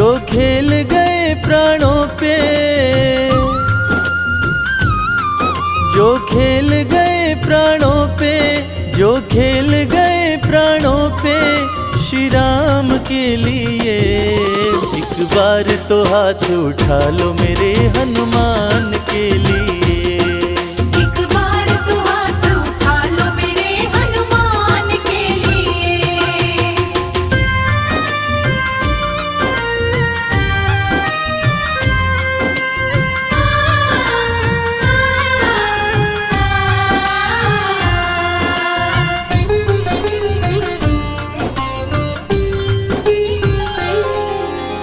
जो खेल गए प्राणों पे, जो खेल गए प्राणों पे, जो खेल गए प्राणों पे श्री राम के लिए। एक बार तो हाथ उठा लो मेरे हनुमान के लिए। एक बार तो हाथ उठा लो मेरे हनुमान के लिए।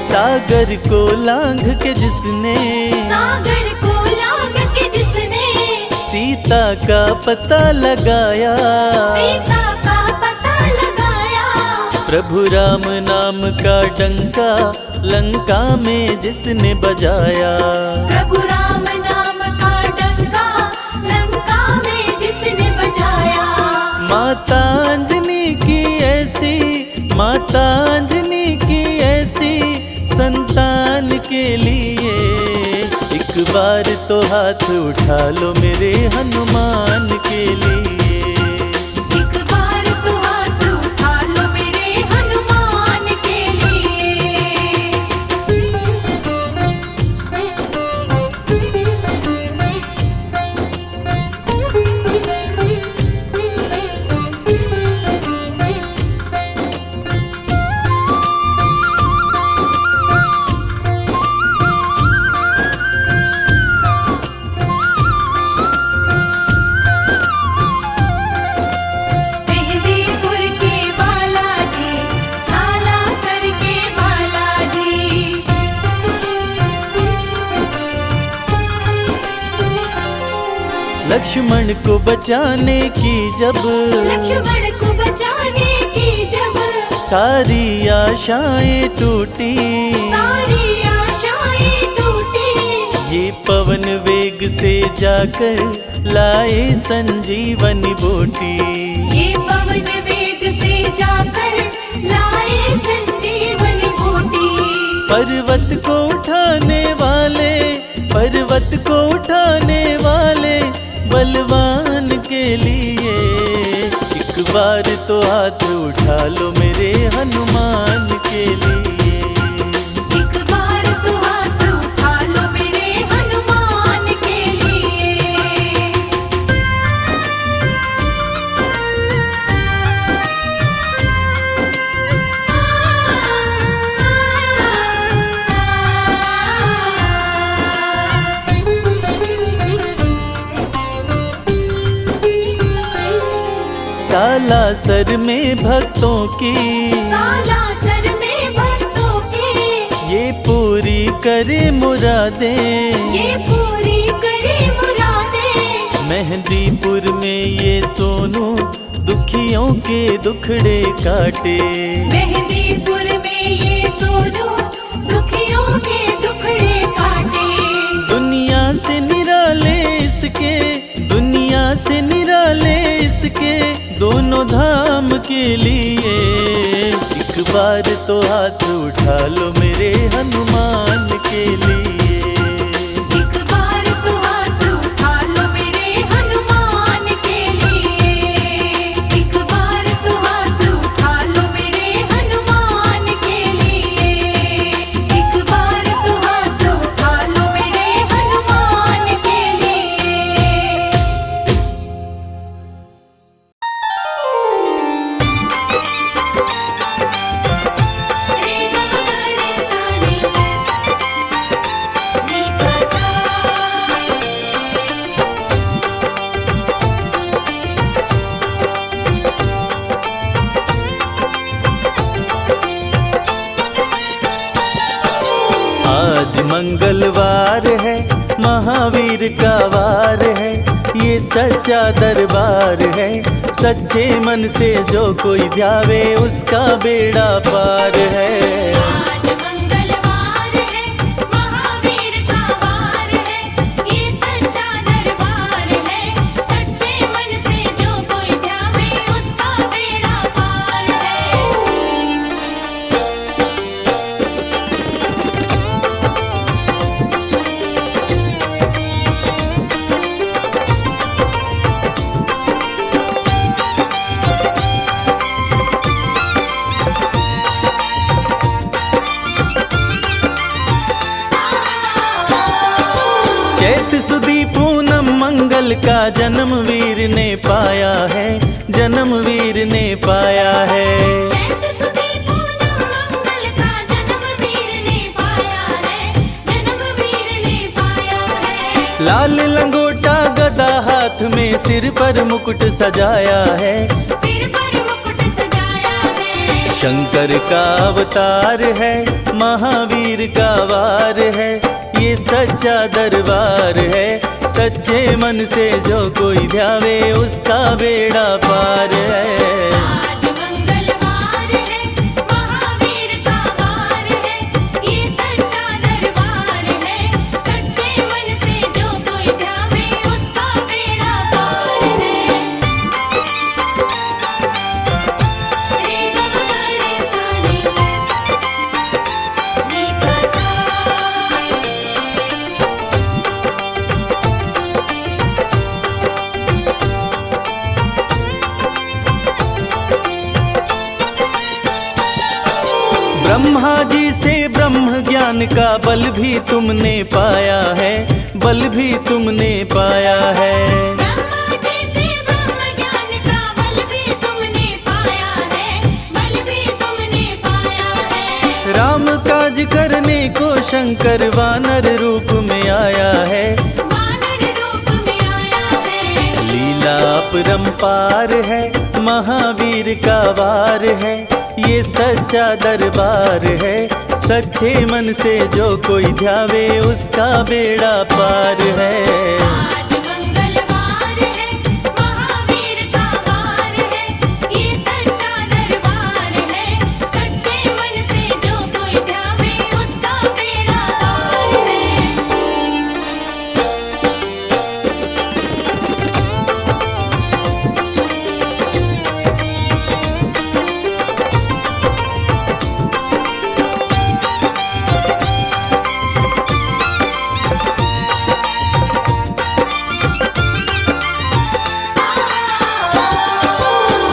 सागर को लांघ के जिसने, सागर को लांघ के जिसने सीता का पता लगाया, सीता का पता लगाया। प्रभु राम नाम का डंका लंका में जिसने बजाया। प्रभु राम नाम का डंका लंका में जिसने बजाया। माता अंजनी की ऐसी, माता अंजनी की ऐसी संतान के लिए। एक बार तो हाथ उठा लो मेरे हनुमान के लिए। एक बार तो हाथ उठा लो मेरे हनुमान के लिए। मेहंदीपुर के बालाजी, सालासर के बालाजी। लक्ष्मण को बचाने की जब, लक्ष्मण को बचाने की जब सारी आशाएं टूटी, सारी आशाएं टूटी। ये पवन वेग से जाकर लाए संजीवनी बूटी। ये पवन वेग से जाकर लाए संजीवनी बूटी। पर्वत को उठाने वाले, पर्वत को उठाने वाले बलवान के लिए। एक बार तो हाथ उठा लो मेरे हनुमान के लिए। एक बार तो हाथ उठा लो मेरे हनुमान के लिए। सालासर में भक्तों की, सालासर में भक्तों की ये पूरी करे मुरादें। ये पूरी करे मुरादें। मेहंदीपुर में ये सोनू दुखियों के दुखड़े काटे। मेहंदीपुर में ये सोनू दुखियों के दुखड़े काटे। दुनिया से निराले इसके, दुनिया से निराले इसके दोनों धाम के लिए। एक बार तो हाथ उठा लो मेरे हनुमान के लिए। एक बार तो हाथ उठा लो मेरे हनुमान के लिए। एक बार तो हाथ उठा लो मेरे हनुमान के लिए। एक बार तो हाथ उठा लो मेरे हनुमान के लिए। रे ग ग रे सा नी, नी प सा। आज मंगलवार है, महावीर का वार है, ये सच्चा दरबार है। सच्चे मन से जो कोई ध्यावे उसका बेड़ा पार है। आज मंगलवार है, महावीर का वार है, ये सच्चा दरबार है। सच्चे मन से जो कोई ध्यावे उसका बेड़ा पार है। मंगल का जन्म वीर ने पाया है, जन्म वीर ने पाया है। चैत सुदी पूनम मंगल का जन्म वीर ने पाया है, जन्म वीर ने पाया है। लाल लंगोटा गदा हाथ में, सिर पर मुकुट सजाया है, सिर पर मुकुट सजाया है। शंकर का अवतार है, महावीर का वार है, ये सच्चा दरबार है। सच्चे मन से जो कोई ध्यावे उसका बेड़ा पार है। आज मंगलवार है, महावीर का वार है, ये सच्चा दरबार है। सच्चे मन से जो कोई ध्यावे उसका बेड़ा पार है। रे ग म ग रे सा रे, नी प सा। ब्रह्मा जी से ब्रह्म ज्ञान का बल भी तुमने पाया है, बल भी तुमने पाया है। ब्रह्मा जी से ब्रह्म ज्ञान का बल भी तुमने पाया है, बल भी तुमने पाया है। राम काज करने को शंकर वानर रूप में आया है, वानर रूप में आया है। लीला अपरंपार है, महावीर का वार है, ये सच्चा दरबार है। सच्चे मन से जो कोई ध्यावे उसका बेड़ा पार है। आज मंगलवार है, महावीर का वार है, ये सच्चा दरबार है। सच्चे मन से जो कोई ध्यावे उसका बेड़ा पार है।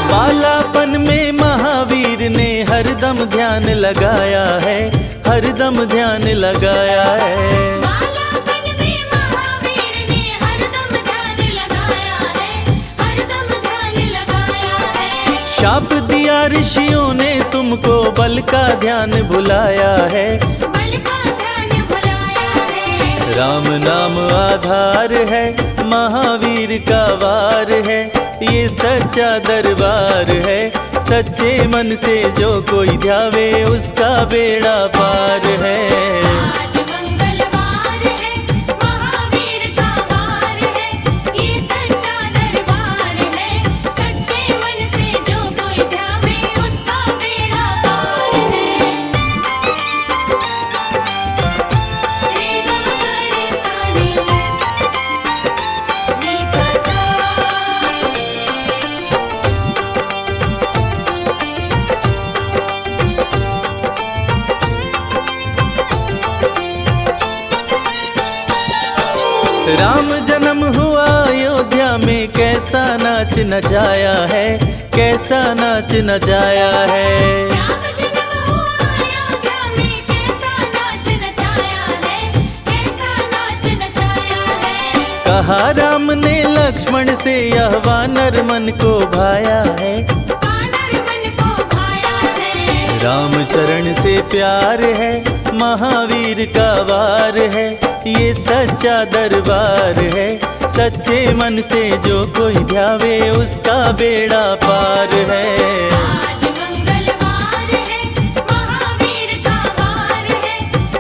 बालापन में महावीर ने हरदम ध्यान लगाया है, हरदम ध्यान लगाया है। बालापन में महावीर ने हरदम ध्यान लगाया है, हरदम ध्यान लगाया है। शाप दिया ऋषियों ने तुमको, बल का ध्यान भुलाया है, बल का ध्यान भुलाया है। राम नाम आधार है, महावीर का वार है, ये सच्चा दरबार है। सच्चे मन से जो कोई ध्यावे उसका बेड़ा पार है। आज मंगलवार है, महावीर का वार है, ये सच्चा दरबार है। सच्चे मन से जो कोई ध्यावे उसका बेड़ा पार है। रे ग म ग रे सा रे, नी प सा। राम जन्म हुआ अयोध्या में, कैसा नाच नचाया है, कैसा नाच नचाया है। राम जन्म हुआ अयोध्या में, कैसा नाच नचाया है, कैसा नाच नचाया है। कहा राम ने लक्ष्मण से, यह वानर मन को भाया है, वानर मन को भाया है। राम चरण से प्यार है, महावीर का वार है, ये सच्चा दरबार है। सच्चे मन से जो कोई ध्यावे उसका बेड़ा पार है। आज मंगलवार है, महावीर का वार है,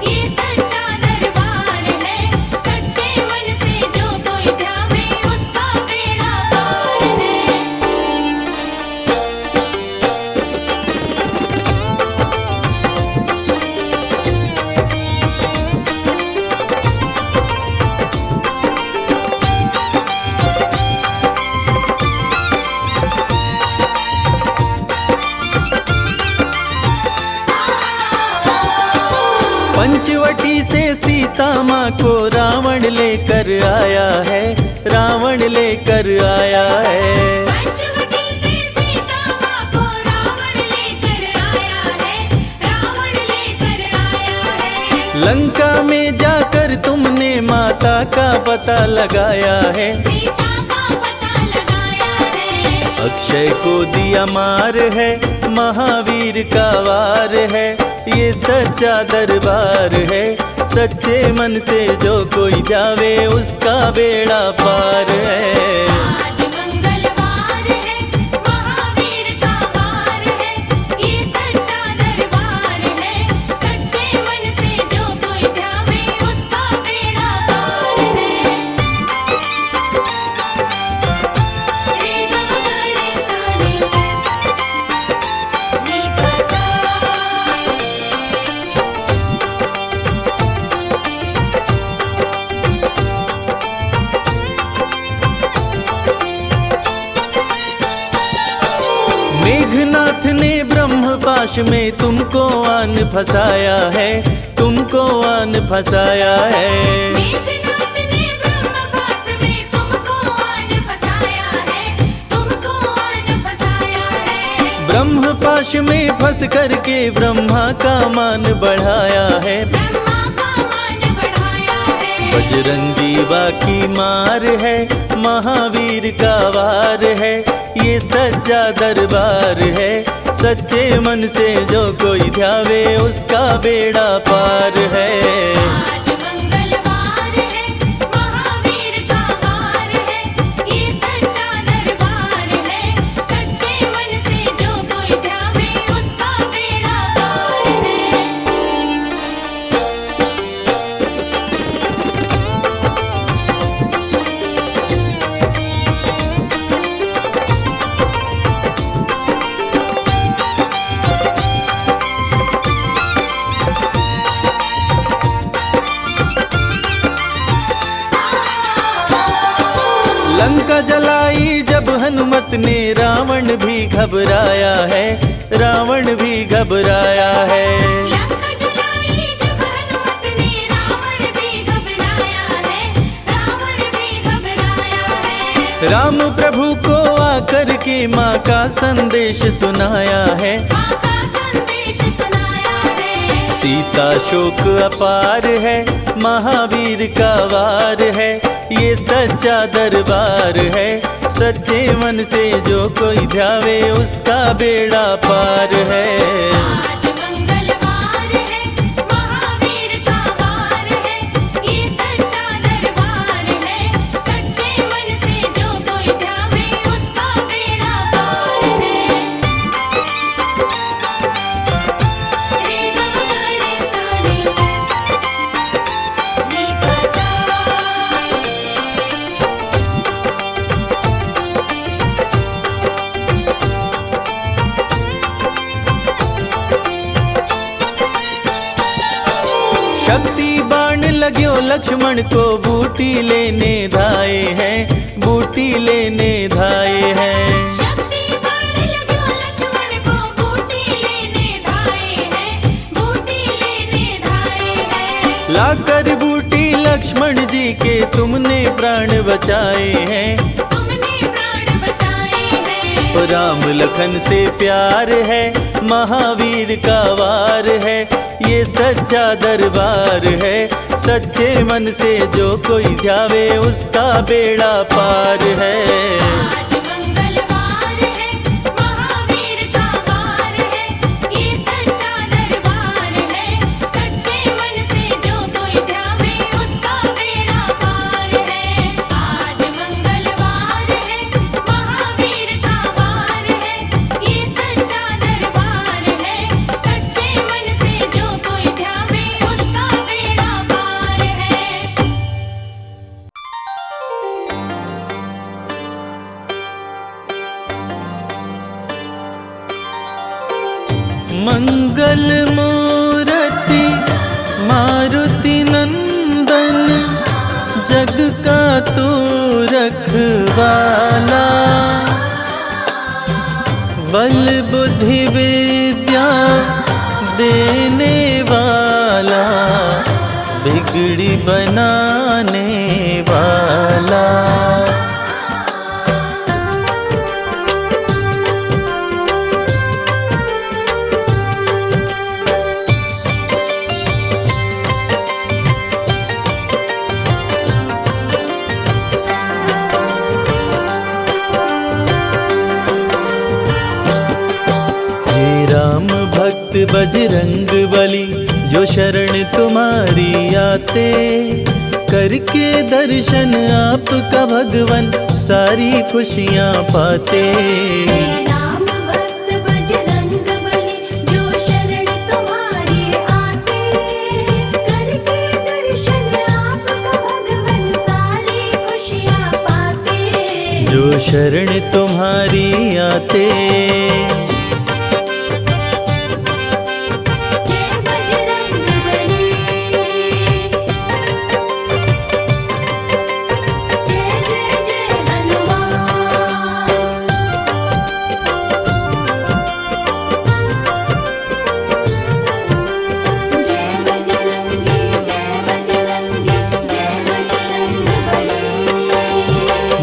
ये सच्चा दरबार है। सच्चे मन से जो कोई ध्यावे उसका बेड़ा पार है। पंचवटी से सीता माँ को रावण लेकर आया है, रावण लेकर आया है। पंचवटी से सीता माँ को रावण लेकर आया है, रावण लेकर आया है। लंका में जाकर तुमने माता सीता का पता लगाया है, सीता का पता लगाया है। अक्षय को दिया मार है, महावीर का वार है, ये सच्चा दरबार है। सच्चे मन से जो कोई जावे उसका बेड़ा पार है। आज मंगलवार है, महावीर का वार है, ये सच्चा दरबार है। सच्चे मन से जो कोई ध्यावे उसका बेड़ा पार है। रे ग म ग रे सा रे, नी प सा। मेघनाथ ने ब्रह्मपाश में तुमको आन फंसाया है, तुमको आन फंसाया है। मेघनाथ ने ब्रह्मपाश में तुमको आन फंसाया है, तुमको आन फंसाया है। ब्रह्मपाश में फंस करके ब्रह्मा का मान बढ़ाया है, ब्रह्मा का मान बढ़ाया है। बजरंगी बाकी मार है, महावीर का वार है, ये सच्चा दरबार है। सच्चे मन से जो कोई ध्यावे उसका बेड़ा पार है। आज मंगलवार है, महावीर का वार है, ये सच्चा दरबार है। सच्चे मन से जो कोई ध्यावे उसका बेड़ा पार है। लंका जलाई जब हनुमत ने रावण भी घबराया है, रावण भी घबराया है। लंका जलाई जब हनुमत ने रावण भी घबराया है, रावण भी घबराया है। राम प्रभु को आकर के माँ का संदेश सुनाया है, माँ का संदेश सुनाया है। सीता शोक अपार है, महावीर का वार है, ये सच्चा दरबार है। सच्चे मन से जो कोई ध्यावे उसका बेड़ा पार है। आज मंगलवार है, महावीर का वार है, ये सच्चा दरबार है। सच्चे मन से जो कोई ध्यावे उसका बेड़ा पार है। रे ग म ग रे सा रे, नी प सा। शक्ति बाण लग्यो लक्ष्मण को बूटी लेने धाए हैं, बूटी लेने धाए हैं। शक्ति बाण लग्यो लक्ष्मण को बूटी लेने धाए हैं, बूटी लेने धाए हैं। लाकर बूटी लक्ष्मण जी के तुमने प्राण बचाए हैं, तुमने प्राण बचाए हैं। राम लखन से प्यार है, महावीर का वार है, ये सच्चा दरबार है। सच्चे मन से जो कोई ध्यावे उसका बेड़ा पार है। आज मंगलवार है, महावीर का वार है, ये सच्चा दरबार है। सच्चे मन से जो कोई ध्यावे उसका बेड़ा पार है। आज मंगलवार है, महावीर का वार है, ये सच्चा दरबार है। सच्चे मन से जो कोई ध्यावे उसका बेड़ा पार है। मंगल मूर्ति मारुति नंदन, जग का तू रखवाला, बल बुद्धि विद्या देने वाला, बिगड़ी बनाने वाला। राम भक्त बजरंग बली, जो शरण तुम्हारी आते, करके दर्शन आपका भगवन सारी खुशियाँ पाते। राम भक्त बजरंग बली, जो शरण तुम्हारी आते, करके दर्शन आपका भगवन सारी खुशियाँ पाते। जो शरण तुम्हारी आते।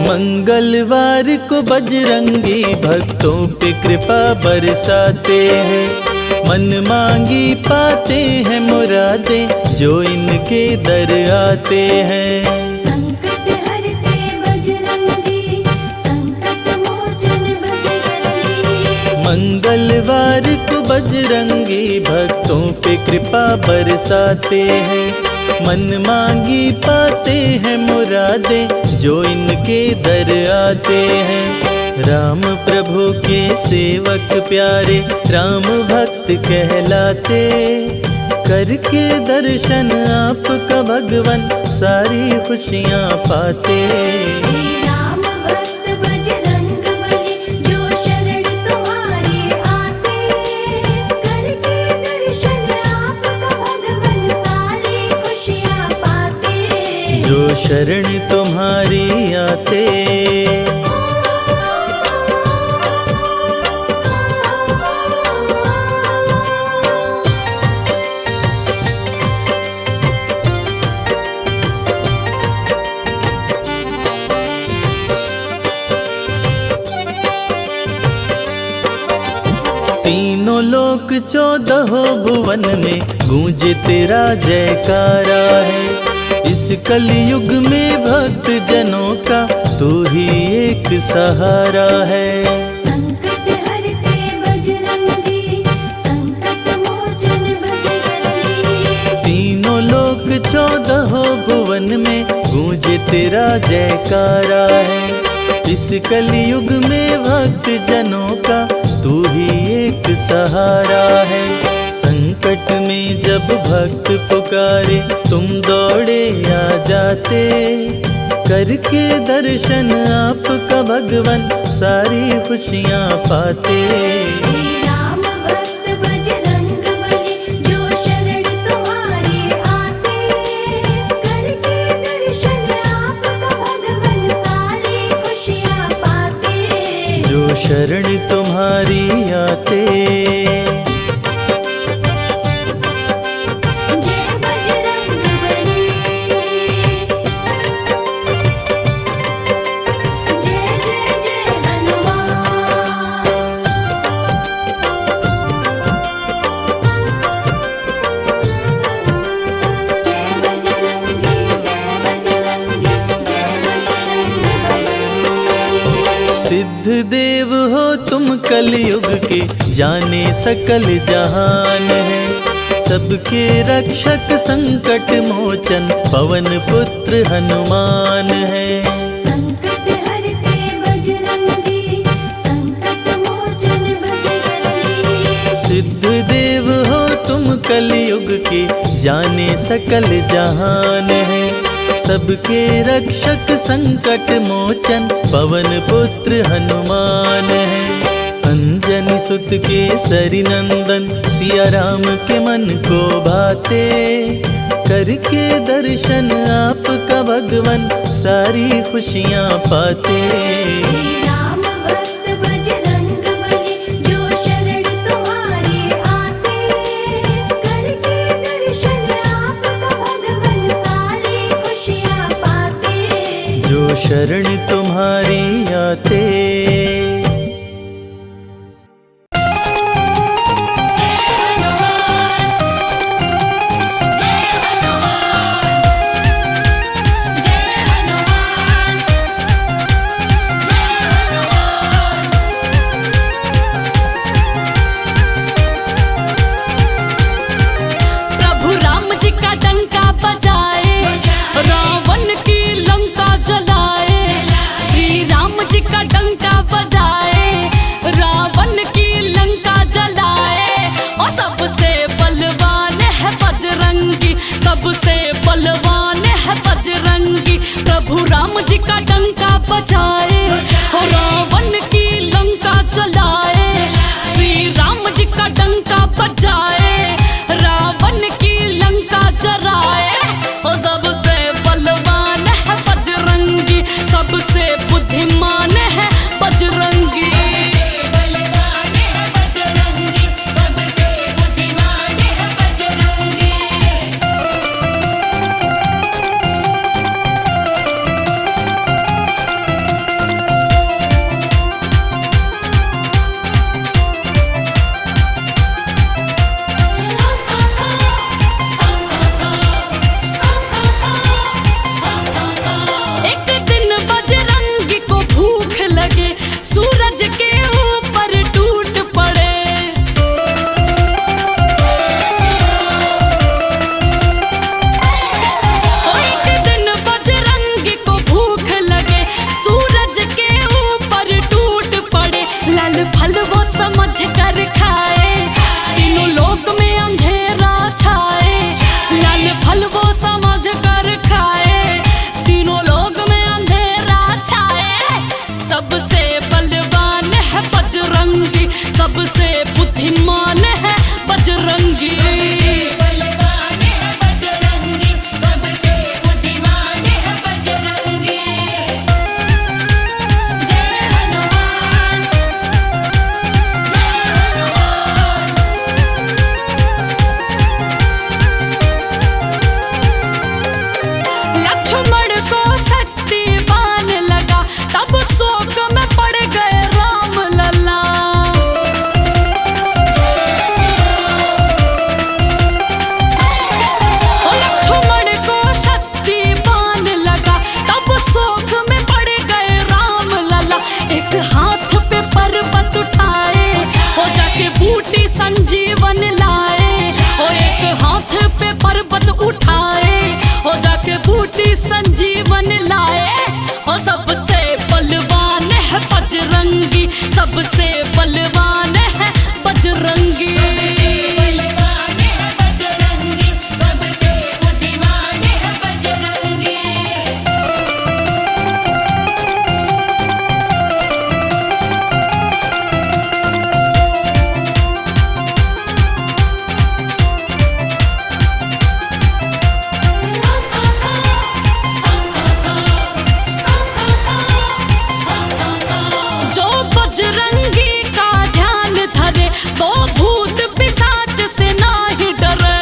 मंगलवार को बजरंगी भक्तों पे कृपा बरसाते हैं, मन मांगी पाते हैं मुरादें जो इनके दर आते हैं। संकट हरते बजरंगी, संकट मोचन बजरंगी। मंगलवार को बजरंगी भक्तों पे कृपा बरसाते हैं, मन मांगी पाते हैं मुरादें जो इनके दर आते हैं। राम प्रभु के सेवक प्यारे राम भक्त कहलाते, करके दर्शन आपका भगवन सारी खुशियाँ पाते। राम भक्त बजरंग बली, जो शरण तुम्हारी आते, करके दर्शन आपका भगवन सारी खुशियाँ पाते। जो शरण तुम्हारी आते। तीनों लोक 14 भुवन में गूंजे तेरा जयकारा है। इस कलयुग में भक्त जनों का तू ही एक सहारा है। संकट हरते बजरंगी, संकट मोचन बजरंगी। तीनों लोक 14 भुवन में गूंजे तेरा जयकारा है। इस कलयुग में भक्त जनों का तू ही एक सहारा है। संकट में जब भक्त पुकारे तुम दौड़े आ जाते, करके दर्शन आपका भगवन सारी खुशियाँ पाते। राम भक्त बजरंग बली, जो शरण तुम्हारी आते, करके दर्शन आपका भगवन सारी खुशियाँ पाते। जो शरण तुम्हारी आते। सिद्ध देव हो तुम कलयुग के जाने सकल जहान है। सबके रक्षक संकट मोचन पवन पुत्र हनुमान है। संकट हरते बजरंगी, संकट मोचन बजरंगी। सिद्ध देव हो तुम कलयुग के जाने सकल जहान है। सबके रक्षक संकट मोचन पवन पुत्र हनुमान है। अंजनी सुत के सरि नंदन सिया राम के मन को भाते, करके दर्शन आपका भगवन सारी खुशियाँ पाते। राम भक्त बजरंग बली, जो शरण तुम्हारी आते, करके दर्शन आपका भगवन सारी खुशियाँ पाते। जो शरण तुम्हारी आते। जाए, रावण की लंका जराए। ओ सबसे बलवान है बजरंगी, सबसे बुद्धिमान है बजरंगी। सूरज के ऊपर टूट पड़े, एक दिन बजरंगी को भूख लगे, सूरज के ऊपर टूट पड़े। लाल फल वो समझ कर खाए, तीनों लोक में अंधेरा छाए। लाल फल वो समझ कर खाए, तीनों लोक में अंधेरा छाए। सबसे बजरंगी, सबसे बुद्धिमान है बजरंगी। लक्ष्मण को शक्तिवान लगा, तब शोक में पड़ गए राम लला। लक्ष्मण को शक्तिवान लगा, तब शोक में पड़ गए राम लला। एक हाथ पे पर्वत उठाए, हो जाके बूटी संजीवन लाए। ओ एक हाथ पे पर्वत उठाए, हो जाके बूटी संजीवन लाए। ओ सबसे बलवान है बजरंगी, सबसे बलवान है बजरंगी। सबसे बुद्धिमान है बजरंगी। जो बजरंगी का ध्यान धरे, वो भूत पिशाच से नाही डरे।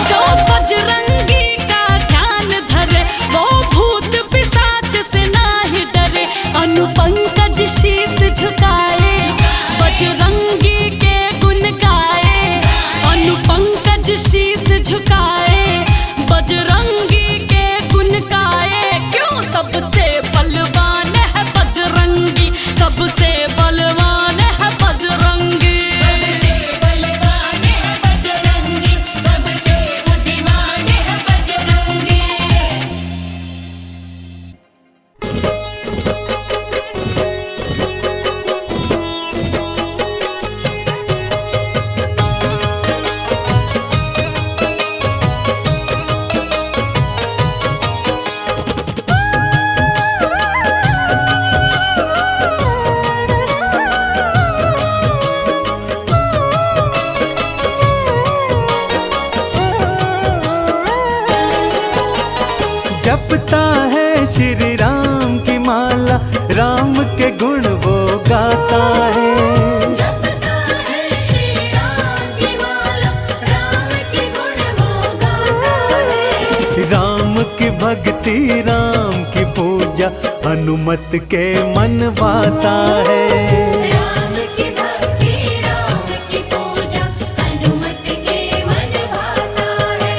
जो बजरंगी का ध्यान धरे, वो भूत पिशाच से नाही डरे। अनुपंकज शीश झुकाए, बजरंगी के गुण गाए। अनुपंकज शीश झुकाए, बजरंगी के गुण गाए। क्यों? सबसे बलवान है बजरंगी, सबसे बलवान है बजरंगी। सबसे बलवान है बजरंगी, सबसे बुद्धिमान है बजरंगी। जपता है श्री राम की माला, राम के गुण वो गाता है। जपता है श्री राम की माला, राम के गुण वो गाता है। राम की भक्ति राम की पूजा, हनुमत के मन भाता है। राम की भक्ति राम की पूजा, हनुमत के मन भाता है।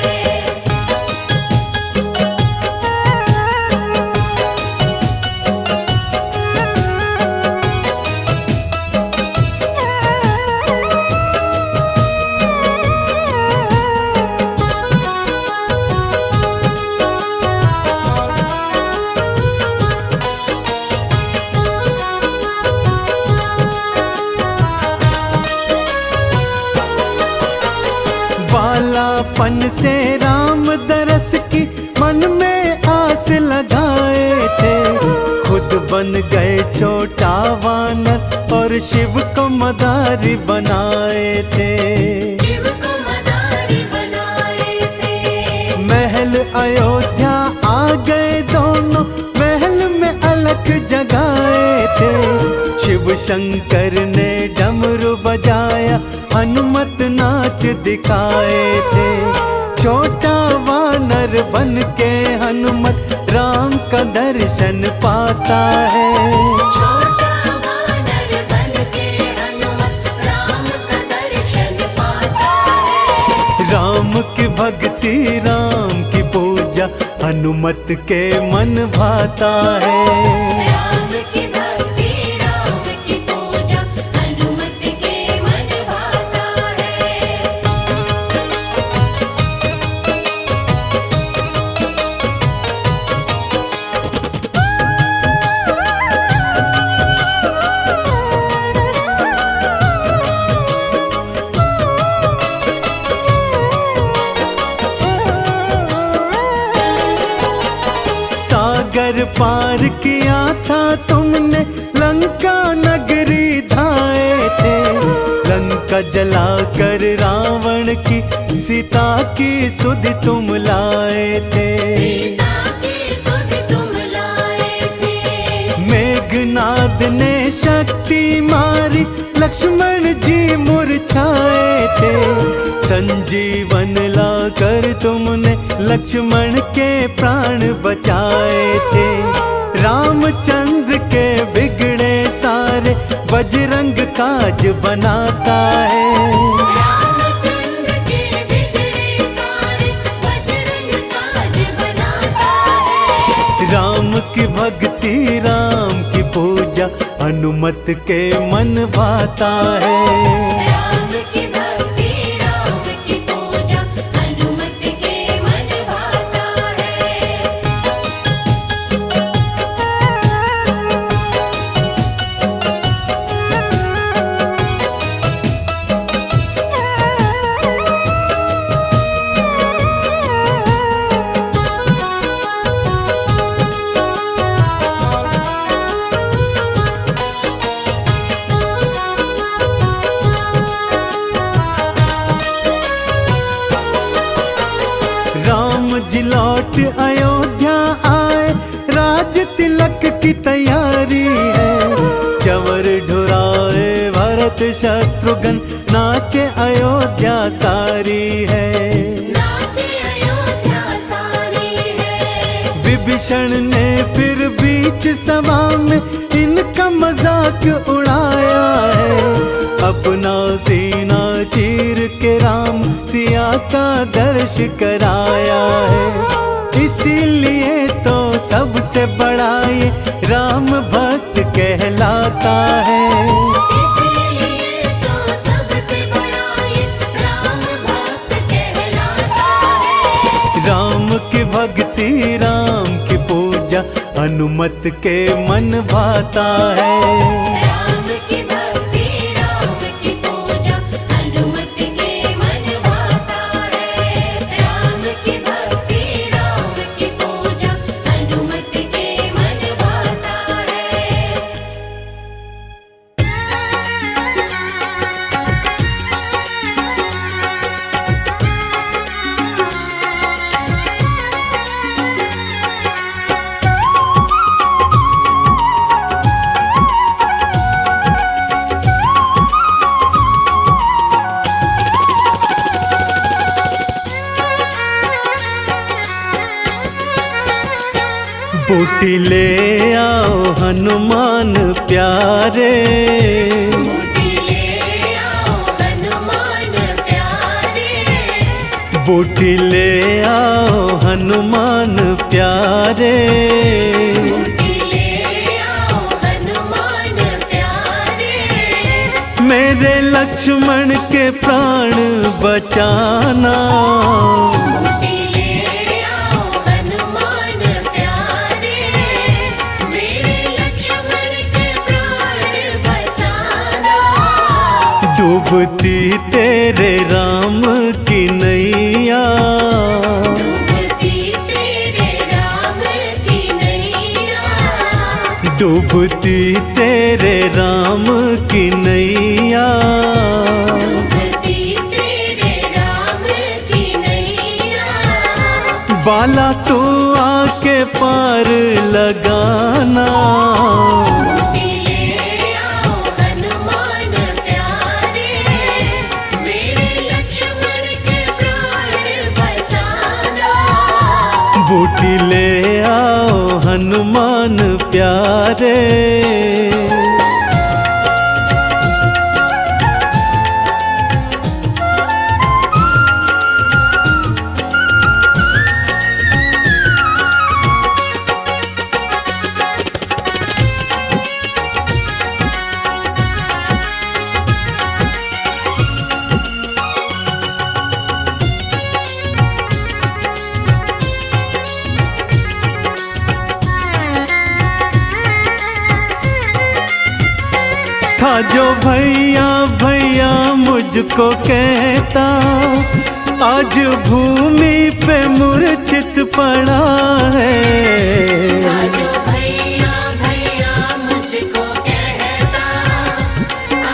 बालापन से राम दरस की मन में आस लगाए थे, खुद बन गए और शिव को मदारी बनाए थे। शिव को मदारी बनाए थे। महल अयोध्या आ गए दोनों, महल में अलख जगाए थे। शिव शंकर ने डमरू बजाया, हनुमत नाच दिखाए थे। छोटा वानर बन के हनुमत राम का दर्शन पाता है। छोटा वानर बन के हनुमत राम का दर्शन पाता है। राम की भक्ति राम की पूजा हनुमत के मन भाता है। राम की भक्ति राम की पूजा हनुमत के मन भाता है। सागर पार किया था तुमने, लंका नगरी धाए थे। लंका जलाकर रावण की सीता की सुध तुम लाए थे। सीता की सुध तुम लाए थे। मेघनाद ने शक्ति मारी, लक्ष्मण जी मुरझाए थे। संजीवन लाकर तुमने लक्ष्मण के प्राण बचाए थे। रामचंद्र के बिगड़े सारे बजरंग काज बनाता है। रामचंद्र के बिगड़े सारे बजरंग काज बनाता है। राम की भक्ति राम की पूजा हनुमत के मन भाता है। राम की भक्ति राम की पूजा हनुमत के मन भाता है। राम जी लौट अयोध्या आए, राज तिलक की तैयारी है। चवर ढुराए भरत शत्रुघ्न, नाचे अयोध्या सारी है। नाचे अयोध्या सारी है। विभीषण ने फिर बीच सभा में इनका मजाक उड़ाया है। अपना सीना चीर के राम सिया का दर्श कराया है। इसीलिए तो सबसे बड़ा ये राम भक्त कहलाता है। इसलिए तो सबसे बड़ा ये राम भक्त कहलाता है। राम की भक्ति राम की पूजा हनुमत के मन भाता है। राम की भक्ति राम की पूजा हनुमत के मन भाता है। राम की भक्ति राम की पूजा हनुमत के मन भाता है। बूटी ले आओ हनुमान प्यारे, बूटी ले आओ हनुमान प्यारे। बूटी ले आओ हनुमान प्यारे। बूटी ले आओ हनुमान प्यारे। मेरे लक्ष्मण के प्राण बचाना। बूटी ले आओ हनुमान प्यारे। मेरे लक्ष्मण के प्राण बचाना। डूबती तेरे राम की नैया, डूबती तेरे राम की नैया। डूबती तेरे राम की नैया, डूबती तेरे राम की नैया। बाला तू आके पार लगाना। बूटी ले आओ हनुमान प्यारे, मेरे लक्ष्मण के प्राण बचाना। बूटी ले आओ हनुमान प्यारे। था जो भैया भैया मुझको कहता, आज भूमि पे मूर्छित पड़ा है। आज भैया भैया मुझको कहता,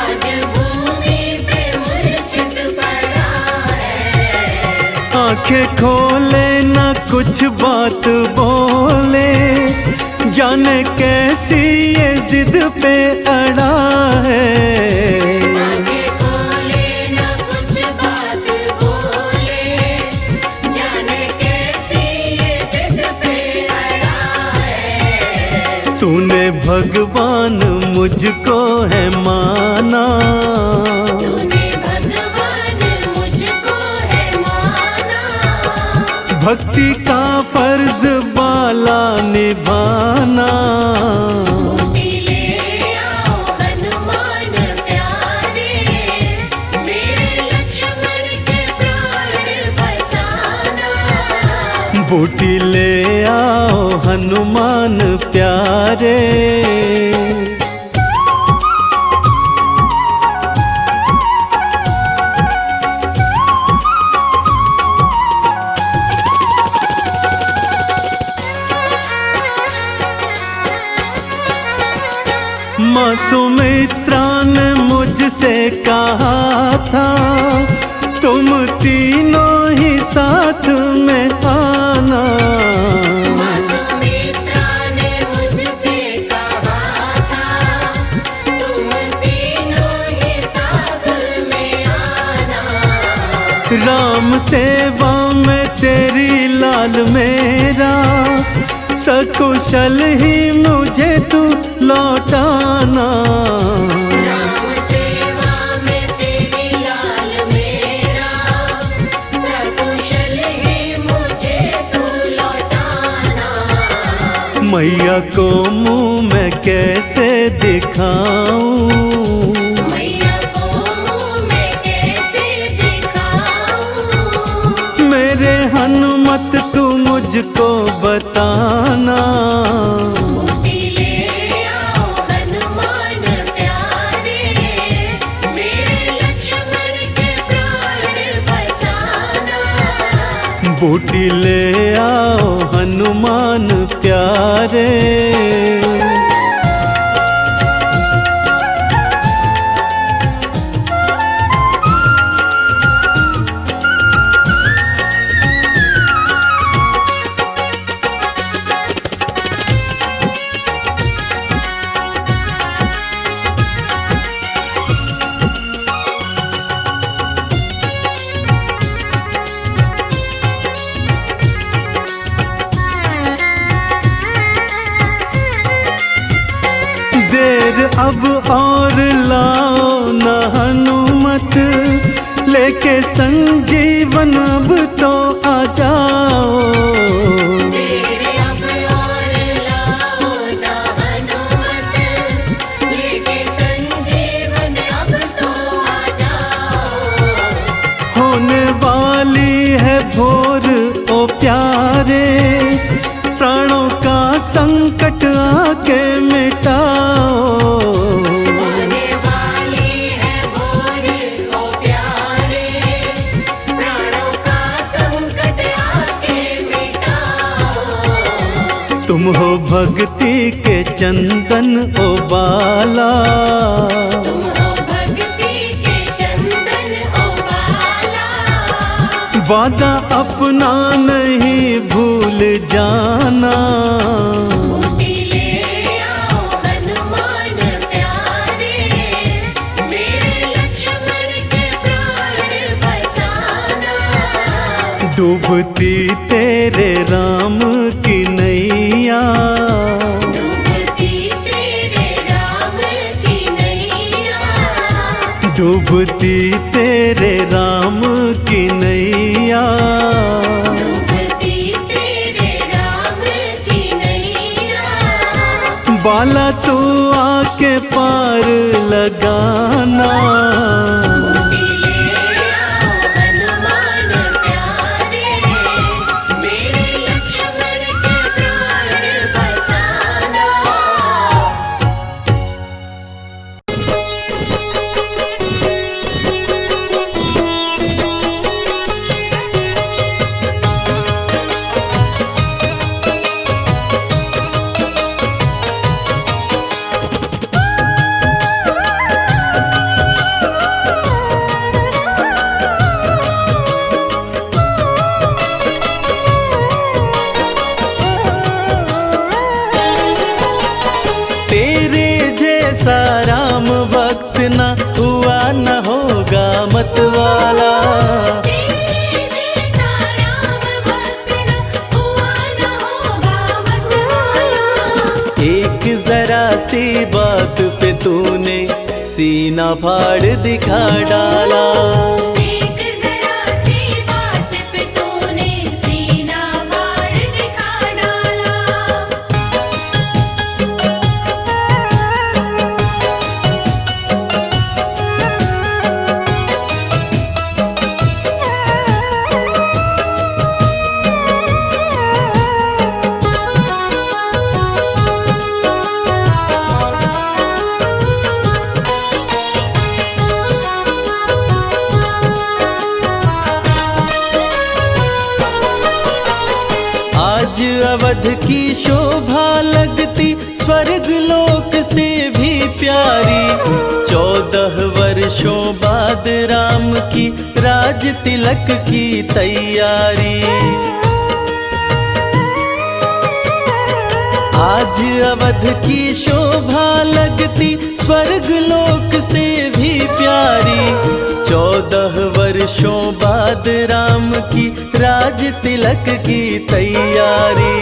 आज भूमि पे मूर्छित पड़ा है। आंखें खोले ना कुछ बात बोले, जाने कैसी ये जिद पे अड़ा है। आंखें खोले ना कुछ बात बोले, जाने कैसी ये जिद पे अड़ा है। तूने भगवान मुझको है माना, तूने भगवान मुझको है माना। भक्ति का फर्ज बाला निभाना। बूटी ले आओ हनुमान प्यारे, मेरे लक्ष्मण के प्राण बचाना। बूटी ले आओ हनुमान प्यारे। माँ सुमित्रा ने मुझसे कहा था, तुम तीनों ही साथ में आना। माँ सुमित्रा ने मुझसे कहा था, तुम तीनों ही साथ में आना। राम सेवा में तेरी लाल मेरा, सकुशल ही मुझे तू लौटाना। राम सेवा में तेरी लाल मेरा, सकुशल ही मुझे तू लौटाना। मैया को मुँह मैं कैसे दिखाऊं, मैया को मुँह मैं कैसे दिखाऊं। मेरे हनुमत तू मुझको बताना। बूटी ले आओ हनुमान प्यारे, मेरे लक्ष्मण के प्राण बचाना। बूटी ले आओ हनुमान प्यारे। देर अब और लाओ न हनुमत, लेके संजीवन अब तो आ जाओ। तेरे अब और लाओ ना हनुमत, लेके संजीवन अब तो आ जाओ। होने वाली है भोर ओ प्यारे, प्राणों का संकट आके मिटाओ। होने वाली है भोर ओ प्यारे, प्राणों का संकट आके मिटाओ। तुम हो भक्ति भक्ति के चंदन ओ बाला, तुम हो भक्ति के चंदन ओ बाला। वादा अपना नहीं भूल जाना, बूटी ले आओ हनुमान प्यारे, मेरे लक्ष्मण के प्राण बचाना। डूबती तेरे राम की नैया, डूबती तेरे राम की नैया, डूबती तेरे राम की नैया। डूबती तेरे राम की नैया। बाला तू आके पार लगाना, बूटी ले आओ हनुमान प्यारे, मेरे लक्ष्मण के प्राण बचाना। तेरे जैसा राम भक्त न हुआ न होगा मतवाला। तेरे जैसा राम भक्त न हुआ न होगा मतवाला। एक जरा सी बात पे तूने सीना फाड़ दिखा डाला, एक जरा सी बात पे तूने सीना फाड़ दिखा डाला। आज अवध की शोभा लगती स्वर्ग लोक से भी प्यारी। 14 वर्षों बाद राम की राज तिलक की तैयारी। आज अवध की शोभा लगती स्वर्ग लोक से भी प्यारी। 14 वर्षों बाद राम की राज तिलक की तैयारी।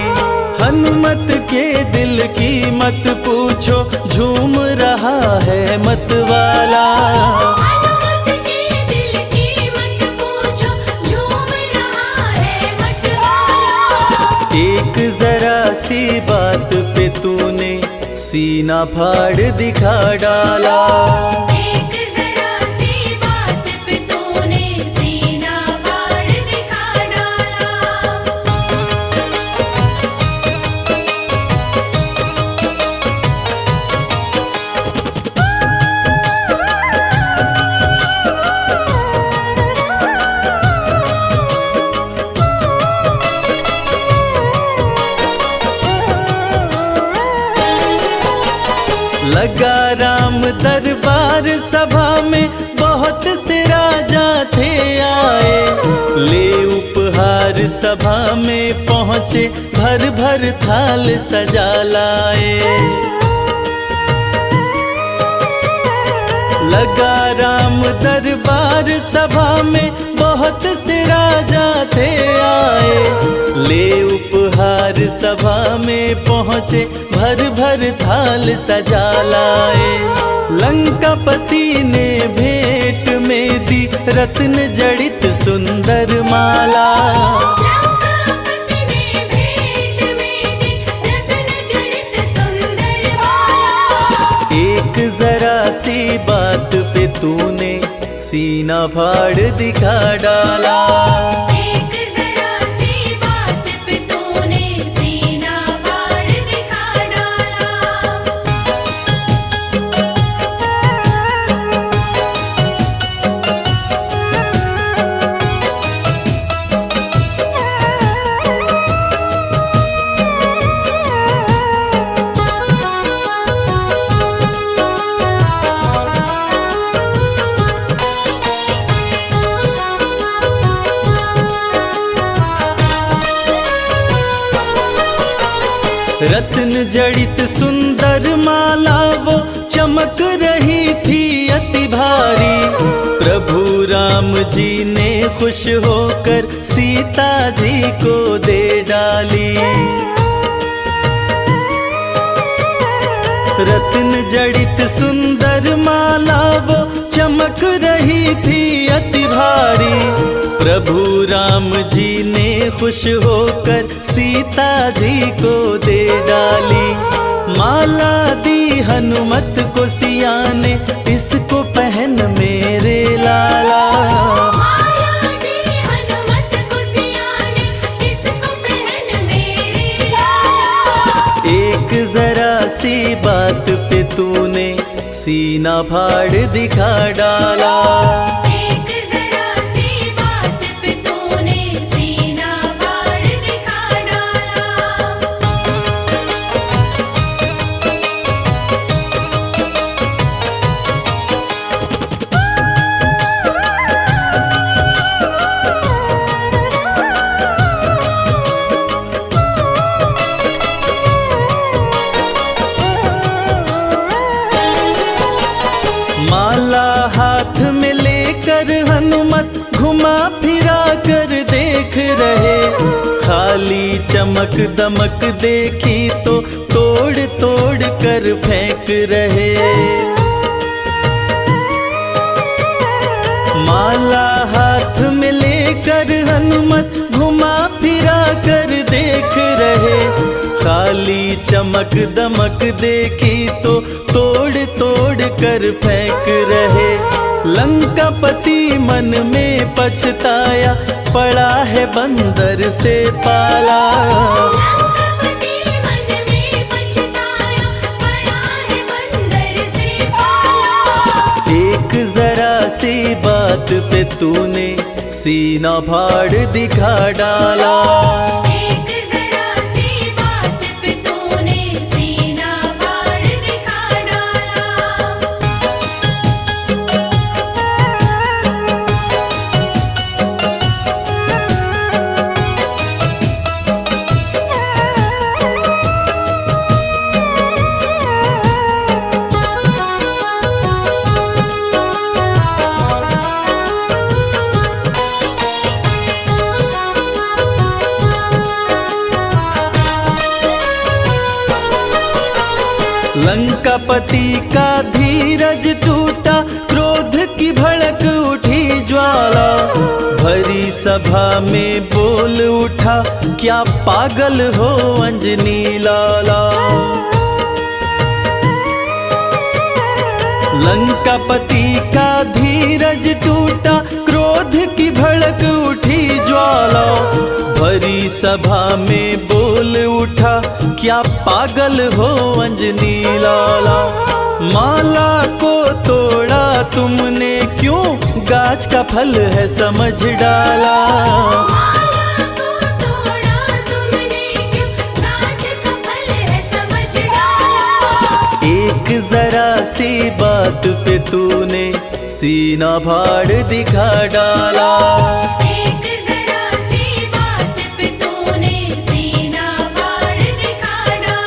हनुमत के दिल की मत पूछो, झूम रहा है मतवाला। हनुमत के दिल की मत पूछो, झूम रहा है मतवाला। एक जरा सी बात पे तूने सीना फाड़ दिखा डाला। एक जरा सी बात पे तूने सीना फाड़ दिखा डाला। लगा राम दरबार सभा में बहुत से राजा थे आए। ले उपहार सभा में पहुँचे, भर भर थाल सजा लाए। लगा राम दरबार सभा में बहुत से राजा थे आए। ले उपहार सभा में पहुँचे, भर भर थाल सजा लाए। लंकापति ने भेंट में दी रत्न जड़ित सुंदर माला। लंकापति ने भेंट में दी रत्न जड़ित सुंदर माला। एक जरा सी बात पे तूने सीना फाड़ दिखा डाला। एक जरा सी बात पे तूने सीना फाड़ दिखा डाला। जड़ित सुंदर माला वो चमक रही थी अति भारी। प्रभु राम जी ने खुश होकर सीता जी को दे डाली। रत्न जड़ित सुंदर माला वो चमक रही थी अति भारी। प्रभु राम जी ने खुश होकर सीता जी को दे डाली। माला दी हनुमत को सिया ने, इसको पहन मेरे लाला। माला दी हनुमत को सिया ने, इसको पहन मेरे लाला। एक जरा सी बात पे तूने सीना फाड़ दिखा डाला। एक जरा सी बात पे तूने सीना फाड़ दिखा डाला। माला हाथ में लेकर हनुमत घुमा फिरा कर देख रहे। खाली चमक दमक देखी तो तोड़ तोड़ कर फेंक रहे। माला हाथ में लेकर हनुमत घुमा फिरा कर देख रहे। खाली चमक दमक देखी तो तोड़ तोड़ कर फेंक रहे। लंकापति मन में पछताया, पड़ा है बंदर से पाला। लंकापति मन में पछताया, पड़ा है बंदर से पाला। एक जरा सी बात पे तूने सीना फाड़ दिखा डाला। एक जरा सी बात पे तूने सीना फाड़ दिखा डाला। लंकापति का धीरज टूटा, क्रोध की भड़क उठी ज्वाला। भरी सभा में बोल उठा, क्या पागल हो अंजनी लाला। लंकापति का धीरज टूटा, क्रोध की भड़क उठी ज्वाला। भरी सभा में बोल उठा, क्या पागल हो अंजनी लाला। माला को तोड़ा तुमने क्यों, गाछ का फल है समझ डाला। माला को तोड़ा तुमने क्यों, गाछ का फल है समझ डाला। एक जरा सी बात पे तूने सीना फाड़ दिखा डाला। एक जरा सी बात पे तूने सीना फाड़ दिखा डाला।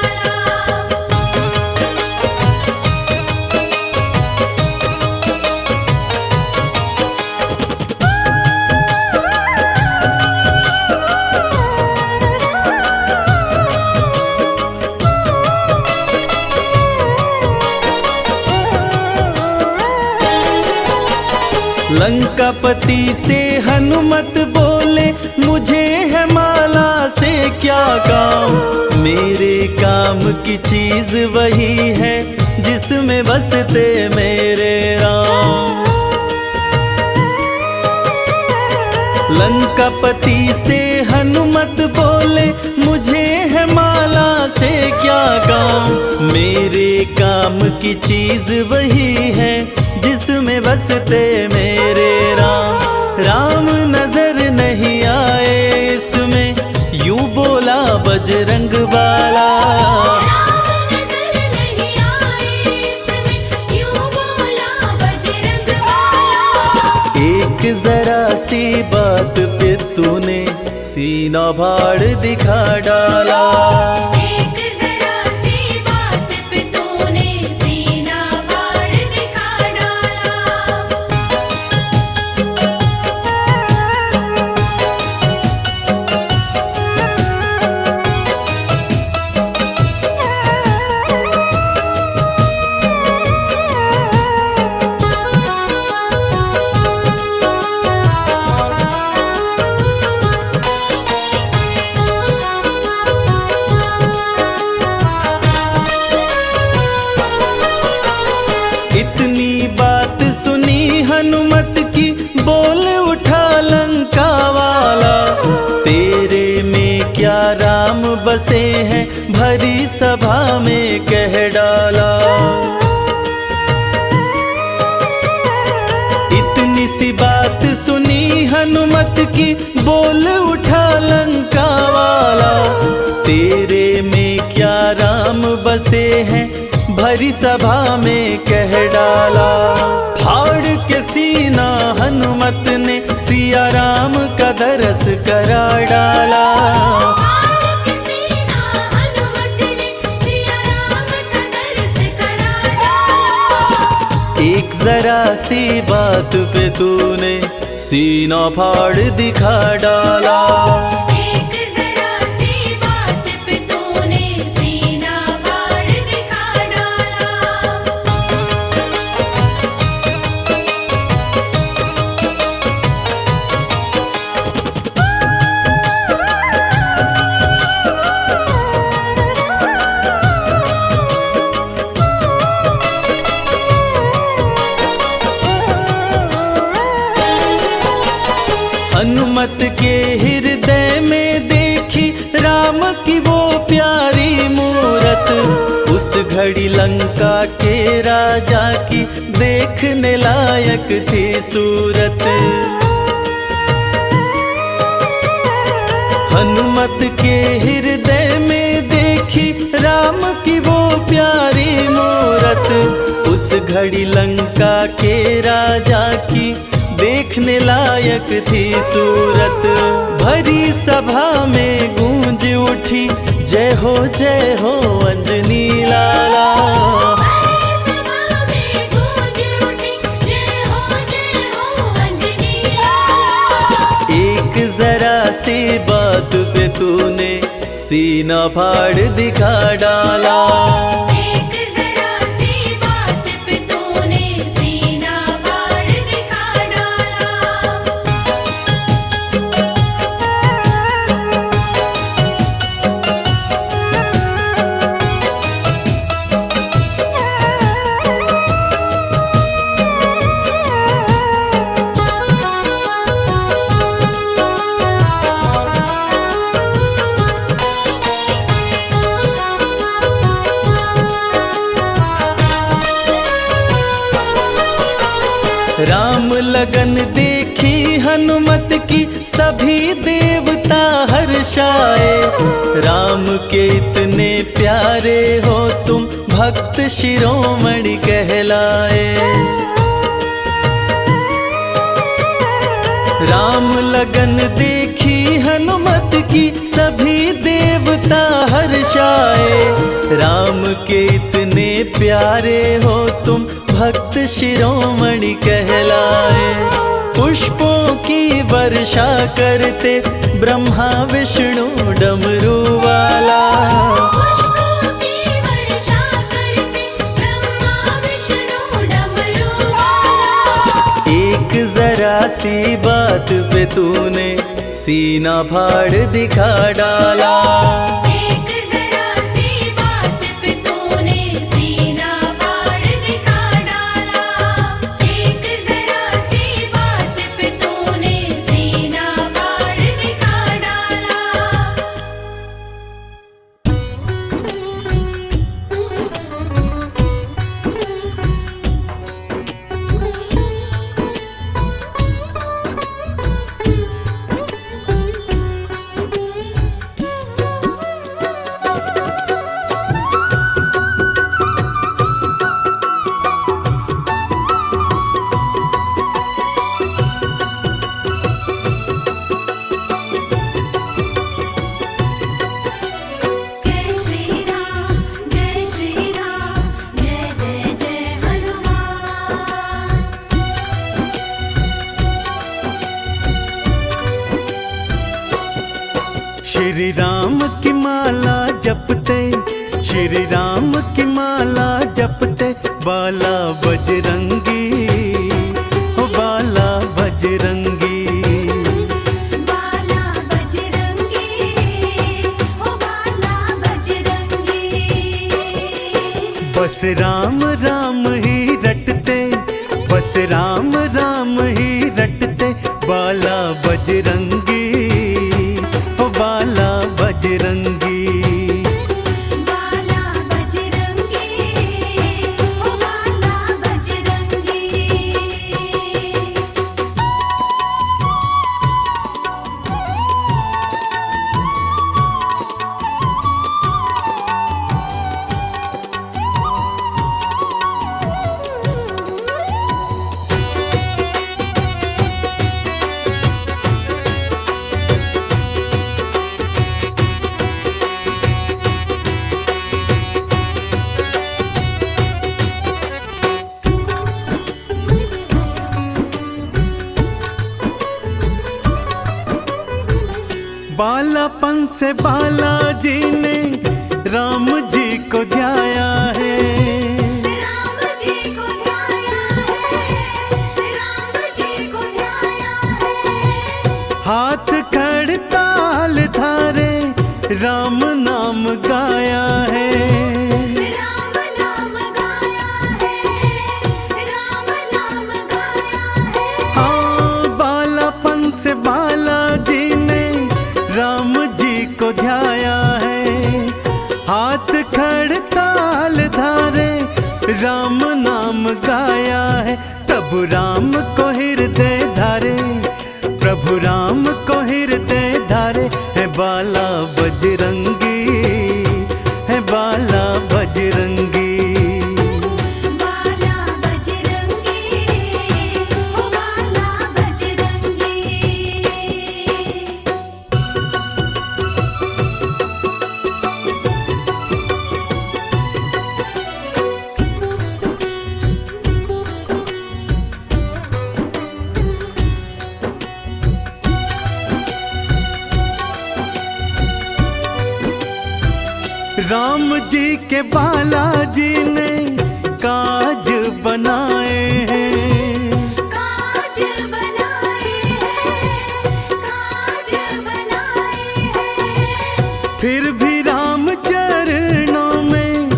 लंकापति से हनुमत बोले, मुझे है माला से क्या काम। मेरे काम की चीज वही है, जिसमें बसते मेरे राम। लंकापति से हनुमत बोले, मुझे है माला से क्या काम। मेरे काम की चीज वही है, जिसमें बसते मेरे राम। राम नजर नहीं आए इसमें, यूं बोला बजरंग बाला। राम नजर नहीं आए इसमें, यूं बोला बजरंग बाला। एक जरा सी बात पे तूने सीना फाड़ दिखा डाला। एक जरा सी बसे हैं भरी सभा में कह डाला। इतनी सी बात सुनी हनुमत की, बोल उठा लंका वाला। तेरे में क्या राम बसे हैं भरी सभा में कह डाला। फाड़ के सीना हनुमत ने सिया राम का दरस करा डाला। एक जरा सी बात पे तूने सीना फाड़ दिखा डाला। एक जरा सी बात पे तूने सीना फाड़ दिखा डाला। हनुमत के हृदय में देखी राम की वो प्यारी मूरत। उस घड़ी लंका के राजा की देखने लायक थी सूरत। हनुमत के हृदय में देखी राम की वो प्यारी मूरत। उस घड़ी लंका के राजा की देखने लायक थी सूरत। भरी सभा में गूंज उठी जय हो अंजनी लाला। एक जरा सी बात पे तूने सीना फाड़ दिखा डाला। राम लगन देखी हनुमत की, सभी देवता हर्षाए। राम के इतने प्यारे हो तुम, भक्त शिरोमणि कहलाए। राम लगन देखी हनुमत की, सभी देवता हर्षाए। राम के इतने प्यारे हो तुम, भक्त शिरोमणि कहलाए। पुष्पों की वर्षा करते ब्रह्मा विष्णु डमरू वाला। पुष्पों की वर्षा करते ब्रह्मा विष्णु डमरू वाला। एक जरा सी बात पे तूने सीना फाड़ दिखा डाला। श्री राम की माला जपते, श्री राम की माला जपते, बाला बजरंगी हो बाला बजरंगी। बाला बजरंगी हो बाला बजरंगी। बस राम राम ही रटते, बस राम राम ही रटते, बाला बजरंगी हो बाला बजरंगी। से बालाजी ने राम जी को ध्याया है। राम जी को ध्याया है, राम जी को ध्याया है। हाथ खड़ताल धारे राम नाम गाया है। राम नाम गाया है, राम नाम गाया है। हाँ, बालापन से बालाजी ने राम जी को ध्याया है। हाथ खड़ताल धारे राम नाम गाया है। प्रभु राम को हृदय धारे, प्रभु राम को हृदय धारे। है बाला बजरंगी, है बाला बजरंगी। बाला बजरंगी, ओ बाला बजरंगी। राम जी के बालाजी ने काज बनाए हैं। काज बनाए हैं, काज बनाए हैं। फिर भी राम चरणों में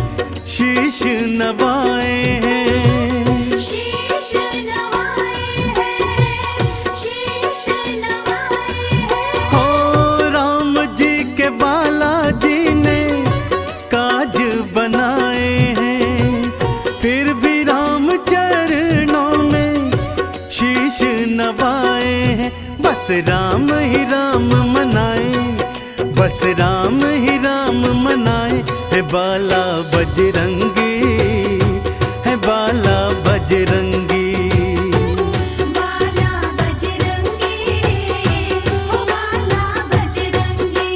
शीश नवाए हैं। शीश नवाए हैं, शीश नवाए हैं। हो राम जी के बालाजी ने काज बनाए हैं। फिर भी राम चरणों में शीश नवाए हैं। बस राम ही राम मनाए, बस राम ही राम मनाए। है बाला बजरंगी, है बाला बजरंगी। बाला बजरंगी, ओ बाला बजरंगी।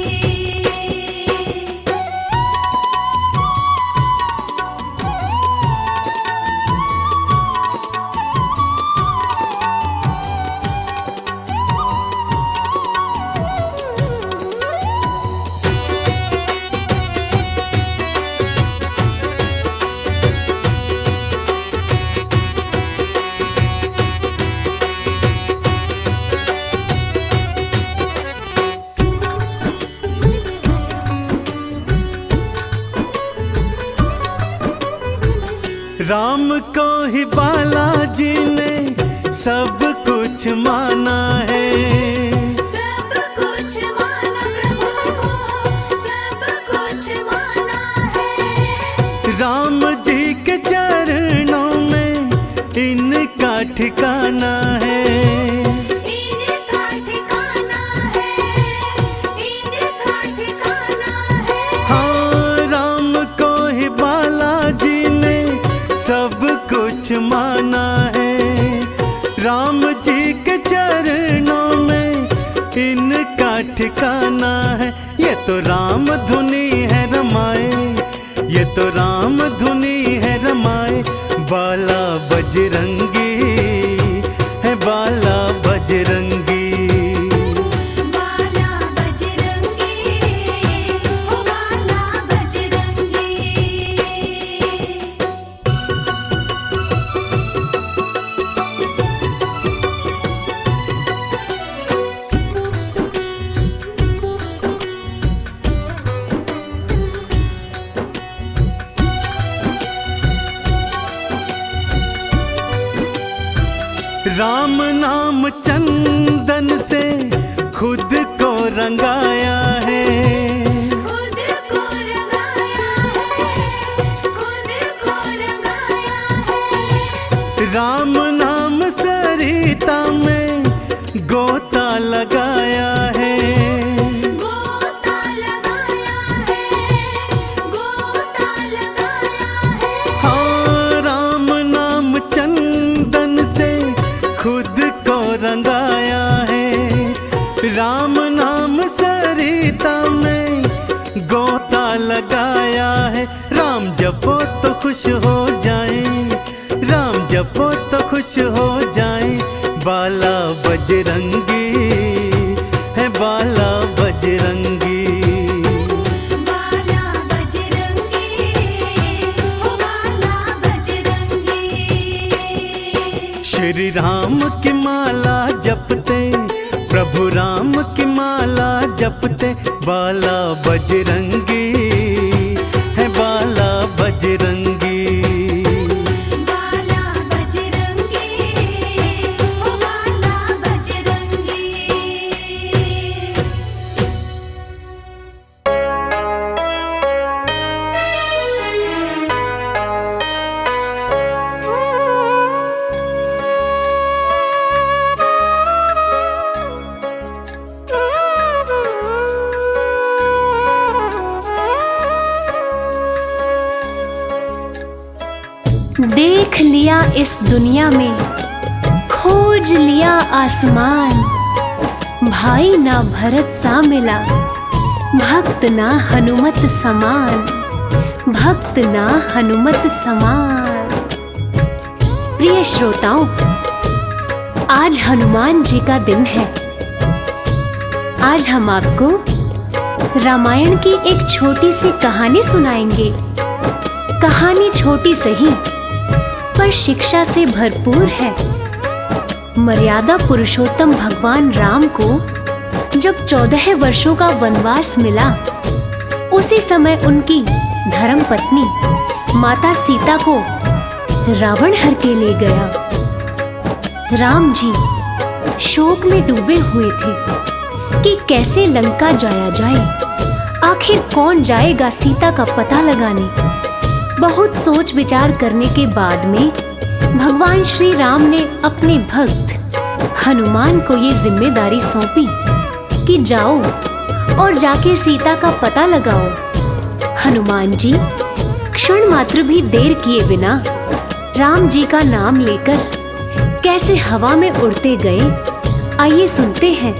राम को ही बालाजी ने सब कुछ माना है। सब कुछ माना प्रभु को, सब कुछ माना है। राम जी के चरणों में इनका ठिकाना है। इनका ठिकाना है, इनका ठिकाना है। हाँ, राम को ही बालाजी ने सब कुछ माना है। राम जी के चरणों में इनका ठिकाना है। ये तो राम धुनी है रमाए, ये तो राम धुनी है रमाए। बाला बजरंगी, है बाला बजरंगी। बाला बजरंगी, ओ बाला बजरंगी। राम नाम चंदन से खुद को रंगाया है। खुद को रंगाया है, खुद को रंगाया है। राम नाम सरिता में गोता लगाया है। गोता लगाया है, गोता लगाया है। हाँ, राम नाम चंदन से खुद को रंगाया है। राम नाम सरिता में गोता लगाया है। राम जपो तो खुश हो जाए, राम जपो तो खुश हो जाए। बाला बजरंगी, है बाला बजरंगी। श्री राम की माला जपते, प्रभु राम की माला जपते, बाला बजरंगी है बाला बजरंगी। बाला बजरंगी, ओ बाला बजरंगी। देख लिया इस दुनिया में, खोज लिया आसमान, भाई ना भरत सा मिला, भक्त ना हनुमत समान, भक्त ना हनुमत समान। प्रिय श्रोताओं, आज हनुमान जी का दिन है। आज हम आपको रामायण की एक छोटी सी कहानी सुनाएंगे। कहानी छोटी सही पर शिक्षा से भरपूर है। मर्यादा पुरुषोत्तम भगवान राम को जब 14 वर्षों का वनवास मिला, उसी समय उनकी धर्म पत्नी माता सीता को रावण हर के ले गया। राम जी शोक में डूबे हुए थे कि कैसे लंका जाया जाए, आखिर कौन जाएगा सीता का पता लगाने। बहुत सोच विचार करने के बाद में भगवान श्री राम ने अपने भक्त हनुमान को ये जिम्मेदारी सौंपी कि जाओ और जाके सीता का पता लगाओ। हनुमान जी क्षण मात्र भी देर किए बिना राम जी का नाम लेकर कैसे हवा में उड़ते गए, आइए सुनते हैं।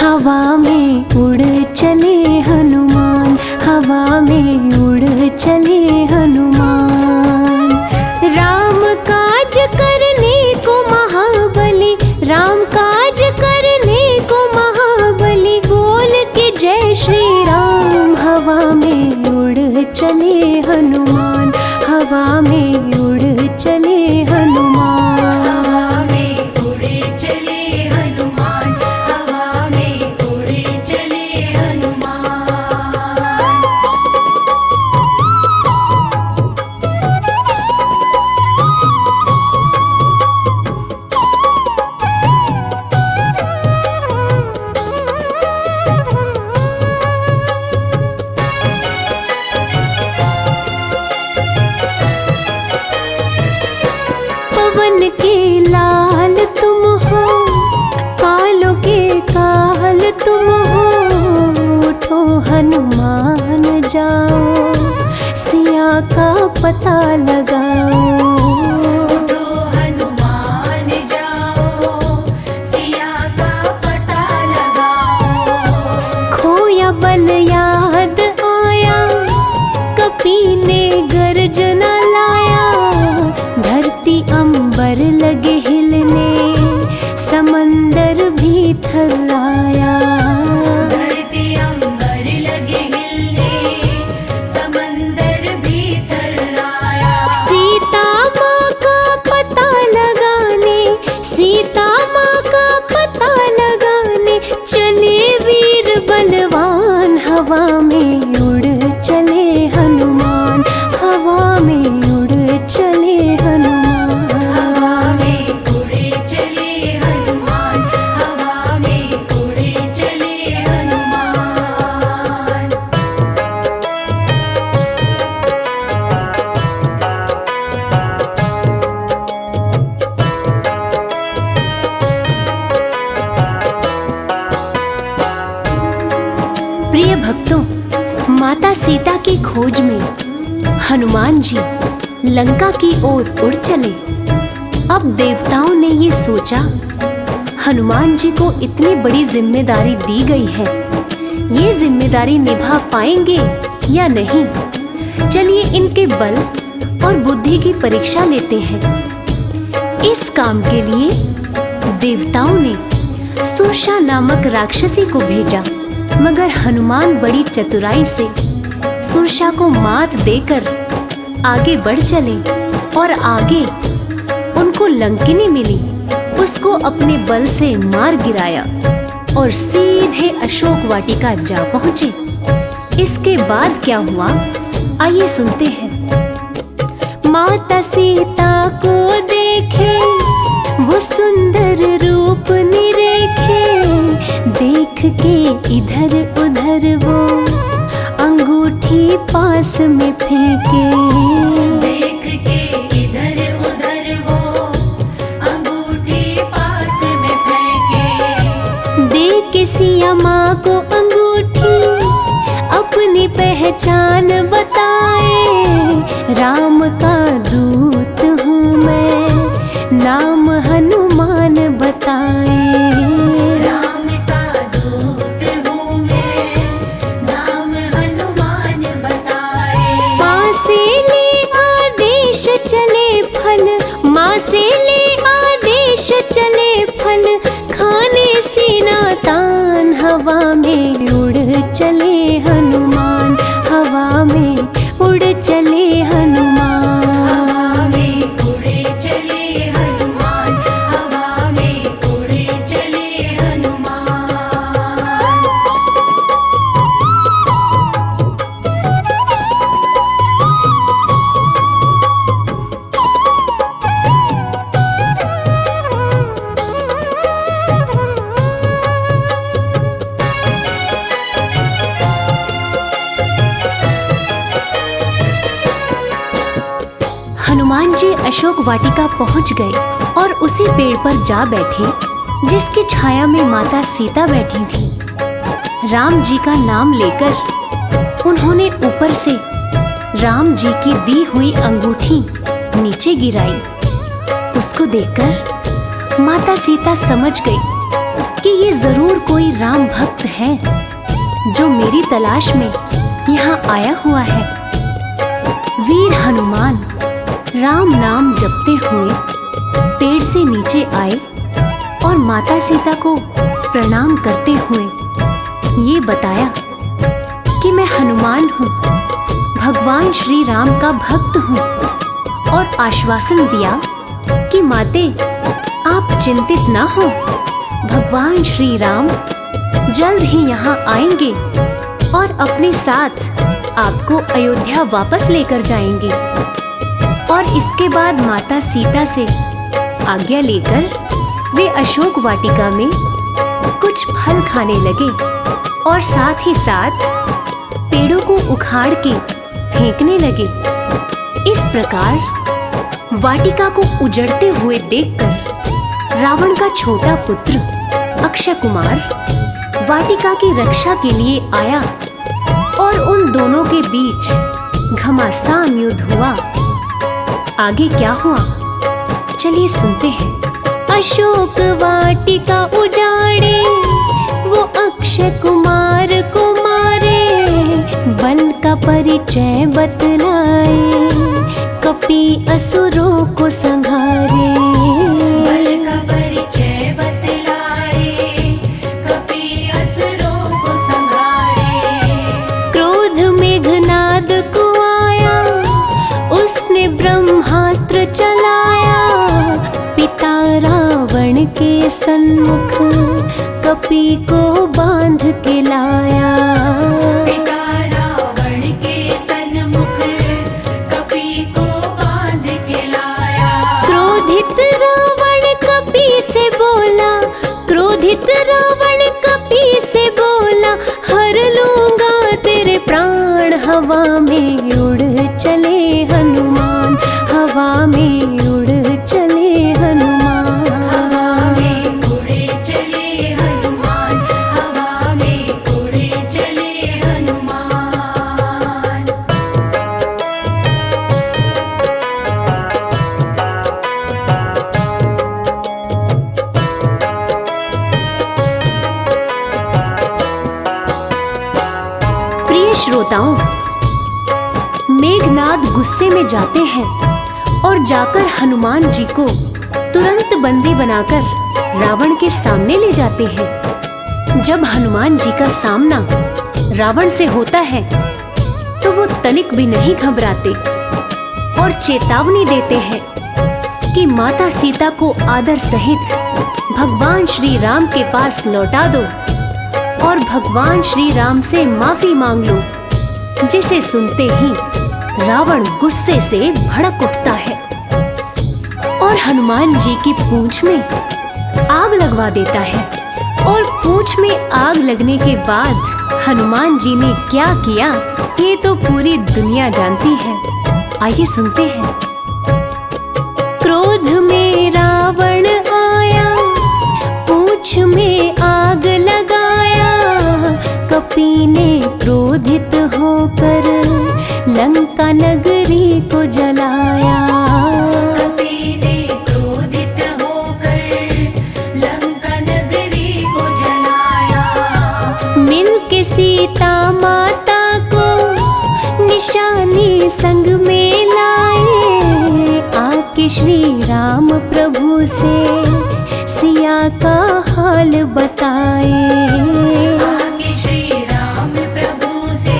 हवा में उड़ चले हनुमान, हवा में उड़ चले हनुमान। राम काज करने को महाबली, राम काज करने को महाबली, बोल के जय श्री राम। हवा में उड़ चले हनुमान, हवा में उड़ चले हनुमान। पवन के लाल तुम हो, कालों के काल तुम हो, उठो हनुमान जाओ, सिया का पता लगाओ। उठो हनुमान जाओ, सिया का पता लगाओ। खोया बल याद आया, कपी ने गर्जना लाया, धरती अंबर लगे हिलने, समंदर भी थर्राया। धरती अंबर लगे हिलने, समंदर भी थर्राया। सीता माँ का पता लगाने, सीता माँ का पता लगाने, चले वीर बलवान। हवा में उड़ चले हनुमान, हवा में उड़ चले हनुमान। हवा में उड़े चले हनुमान, हवा में उड़े चले हनुमान। प्रिय भक्तों, माता सीता की खोज में हनुमान जी लंका की ओर उड़ चले। अब देवताओं ने ये सोचा, हनुमान जी को इतनी बड़ी जिम्मेदारी दी गई है, ये जिम्मेदारी निभा पाएंगे या नहीं। चलिए इनके बल और बुद्धि की परीक्षा लेते हैं। इस काम के लिए देवताओं ने सुरसा नामक राक्षसी को भेजा, मगर हनुमान बड़ी चतुराई से सुरसा को मात देकर आगे बढ़ चले और आगे उनको लंकिनी मिली। उसको अपने बल से मार गिराया और सीधे अशोक वाटिका जा पहुंचे। इसके बाद क्या हुआ, आइए सुनते हैं। माता सीता को देखे वो सुंदर रूप निरेखे, देख के इधर उधर वो अंगूठी पास में फेंके। देख के इधर उधर वो अंगूठी पास में फेंके। दे के सिया माँ को अंगूठी अपनी पहचान बताए, राम का दूत हूँ मैं, नाम हनुमान बताए। राम का दूत हूँ मैं, नाम हनुमान बताए। माँ से ले आदेश चले फल, माँ से ले आदेश चले फल, खाने सीना तान हवा में उड़ चले हनुमान, हवा में उड़ चले हनुमान। हवा में उड़े चले हनुमान, हवा में उड़े चले हनुमान। हनुमान जी अशोक वाटिका पहुंच गए और उसी पेड़ पर जा बैठे जिसकी छाया में माता सीता बैठी थी। राम जी का नाम लेकर उन्होंने ऊपर से राम जी की दी हुई अंगूठी नीचे गिराई। उसको देखकर माता सीता समझ गई कि ये जरूर कोई राम भक्त है जो मेरी तलाश में यहाँ आया हुआ है। वीर हनुमान राम नाम जपते हुए पेड़ से नीचे आए और माता सीता को प्रणाम करते हुए ये बताया कि मैं हनुमान हूँ, भगवान श्री राम का भक्त हूँ, और आश्वासन दिया कि माते आप चिंतित ना हो, भगवान श्री राम जल्द ही यहाँ आएंगे और अपने साथ आपको अयोध्या वापस लेकर जाएंगे। और इसके बाद माता सीता से आज्ञा लेकर वे अशोक वाटिका में कुछ फल खाने लगे और साथ ही साथ पेड़ों को उखाड़ के फेंकने लगे। इस प्रकार वाटिका को उजड़ते हुए देखकर रावण का छोटा पुत्र अक्षय कुमार वाटिका की रक्षा के लिए आया और उन दोनों के बीच घमासान युद्ध हुआ। आगे क्या हुआ, चलिए सुनते हैं। अशोक वाटिका उजाड़े वो अक्षय कुमार को मारे, बल का परिचय बतलाए कपि असुरों को संघारे। बल का परिचय बतलाए कपि असुरों को संघारे। क्रोध मेघनाद को आया उसने ब्रह्मास्त्र चलाया, पिता रावण के सन्मुख कपि को बांध के लाया। पिता रावण के सन्मुख कपि को बांध के लाया। क्रोधित रावण कपि से बोला, क्रोधित रावण कपि से बोला, हर लूंगा तेरे प्राण। हवा में उड़ चले हनुमान, हवा में उड़ चले हनुमान। हवा में उड़े चले हनुमान, हवा में उड़े चले हनुमान। प्रिय श्रोताओं, मेघनाद गुस्से में जाते हैं और जाकर हनुमान जी को तुरंत बंदी बनाकर रावण के सामने ले जाते हैं। जब हनुमान जी का सामना रावण से होता है तो वो तनिक भी नहीं घबराते और चेतावनी देते हैं कि माता सीता को आदर सहित भगवान श्री राम के पास लौटा दो और भगवान श्री राम से माफी मांग लो। जिसे सुनते ही रावण गुस्से से भड़क उठता है और हनुमान जी की पूंछ में आग लगवा देता है। और पूंछ में आग लगने के बाद हनुमान जी ने क्या किया, ये तो पूरी दुनिया जानती है। आइए सुनते हैं। क्रोध में रावण आया, पूंछ में आग लगाया, कपी ने क्रोधित होकर लंका नगरी को जलाया। कपी ने क्रोधित होकर लंका नगरी को जलाया। मिलके सीता माता को निशानी संग में लाए, आके श्री राम प्रभु से सिया का हाल बताए। आगे श्री राम प्रभु से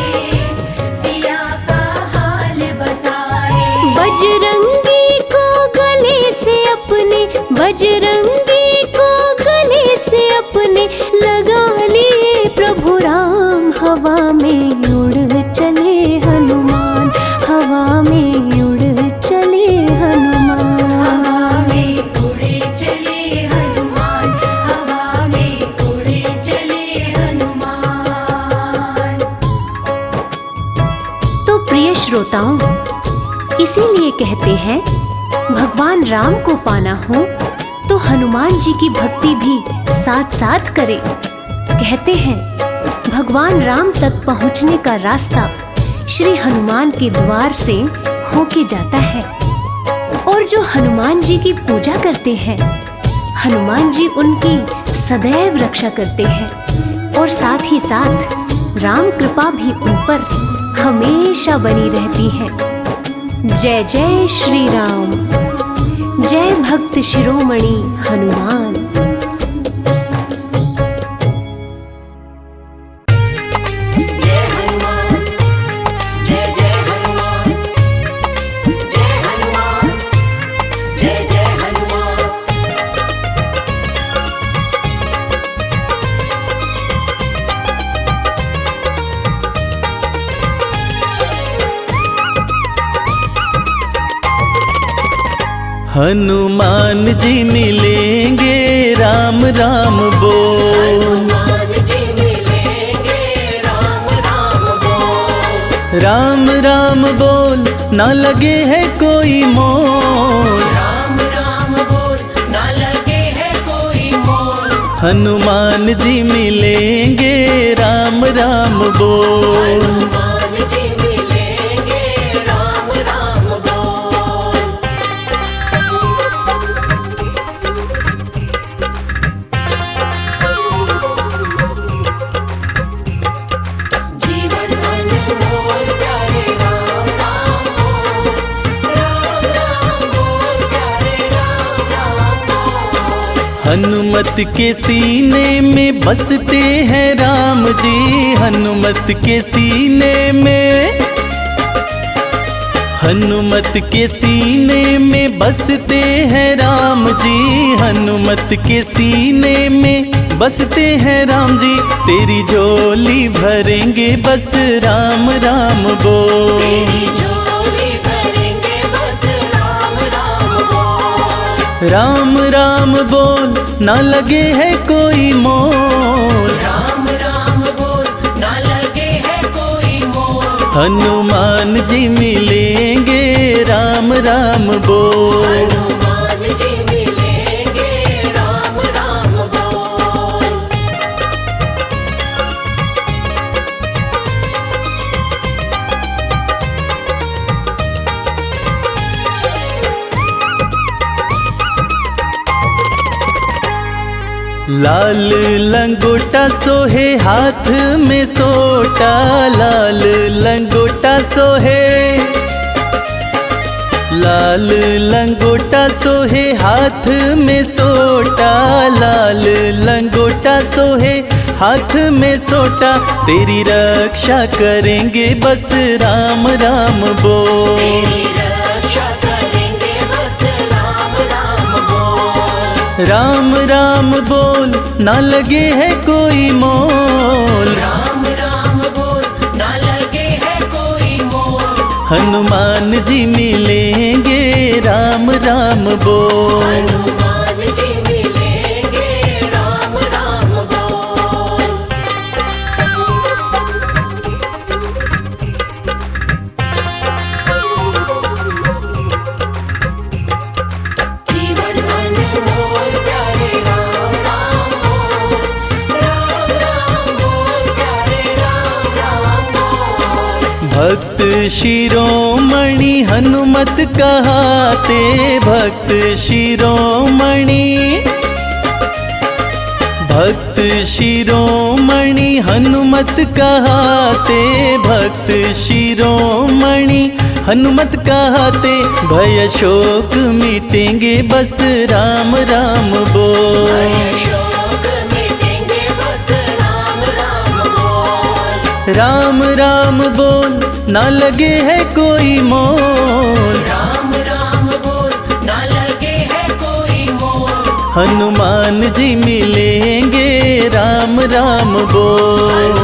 सिया का हाल बताए। बजरंगी को गले से अपने, बजरंगी को गले से अपने लगा लिए प्रभु राम। हवा में उड़ चले हनुमान, हवा में उड़ चले हनुमान। हवा में उड़े चले हनुमान, हवा में उड़े चले हनुमान। तो प्रिय श्रोताओं, इसीलिए कहते हैं भगवान राम को पाना हो तो हनुमान जी की भक्ति भी साथ साथ करें। कहते हैं भगवान राम तक पहुंचने का रास्ता श्री हनुमान के द्वार से होके जाता है। और जो हनुमान जी की पूजा करते हैं, हनुमान जी उनकी सदैव रक्षा करते हैं और साथ ही साथ राम कृपा भी उन पर हमेशा बनी रहती है। जय जय श्री राम, जय भक्त शिरोमणि हनुमान। जय हनुमान, जय जय हनुमान, जय हनुमान, जय जय हनुमान। हनुमान जी मिलेंगे राम राम बोल, हनुमान जी मिलेंगे राम राम बोल। राम राम बोल ना लगे है कोई मोल। राम राम बोल ना लगे है कोई मोल। हनुमान जी मिलेंगे राम राम बोल। हनुमान जी मिलेंगे राम राम बोल। जीवन अनमोल प्यारे राम राम बोल। राम राम बोल प्यारे राम राम बोल। हनुमत के सीने में बसते हैं राम जी, हनुमत के सीने में, हनुमत के सीने में बसते हैं राम जी, हनुमत के सीने में बसते हैं राम जी। तेरी झोली भरेंगे बस राम राम बोल। तेरी झोली भरेंगे बस राम राम बोल। राम राम बोल ना लगे है कोई मोल। राम राम बोल ना लगे है कोई मोल। हनुमान जी मिलेंगे राम राम बोल। हनुमान जी मिलेंगे राम राम बोल। लाल लंगोटा सोहे हाथ में सोटा, लाल लंगोटा सोहे, लाल लंगोटा सोहे हाथ में सोटा, लाल लंगोटा सोहे हाथ में सोटा, तेरी रक्षा करेंगे बस राम राम बोल। तेरी रक्षा करेंगे बस राम राम बोल। राम राम बोल, ना लगे है कोई मोल। राम राम बोल, ना लगे है कोई मोल। हनुमान जी मिलेंगे राम राम बोल। हनुमान जी मिलेंगे राम राम बोल। जीवन अनमोल प्यारे राम राम बोल। राम राम बोल प्यारे राम राम बोल। भक्त शिरोमणि हनुमत कहाते, भक्त शिरोमणि, भक्त शिरोमणि हनुमत कहाते, भक्त शिरोमणि हनुमत कहाते। भय शोक मिटेंगे बस राम राम बोल। शोक मिटेंगे बस राम राम बोल। राम राम बोल, ना लगे है कोई मोल। राम राम बोल, ना लगे है कोई मोल। हनुमान जी मिलेंगे राम राम बोल।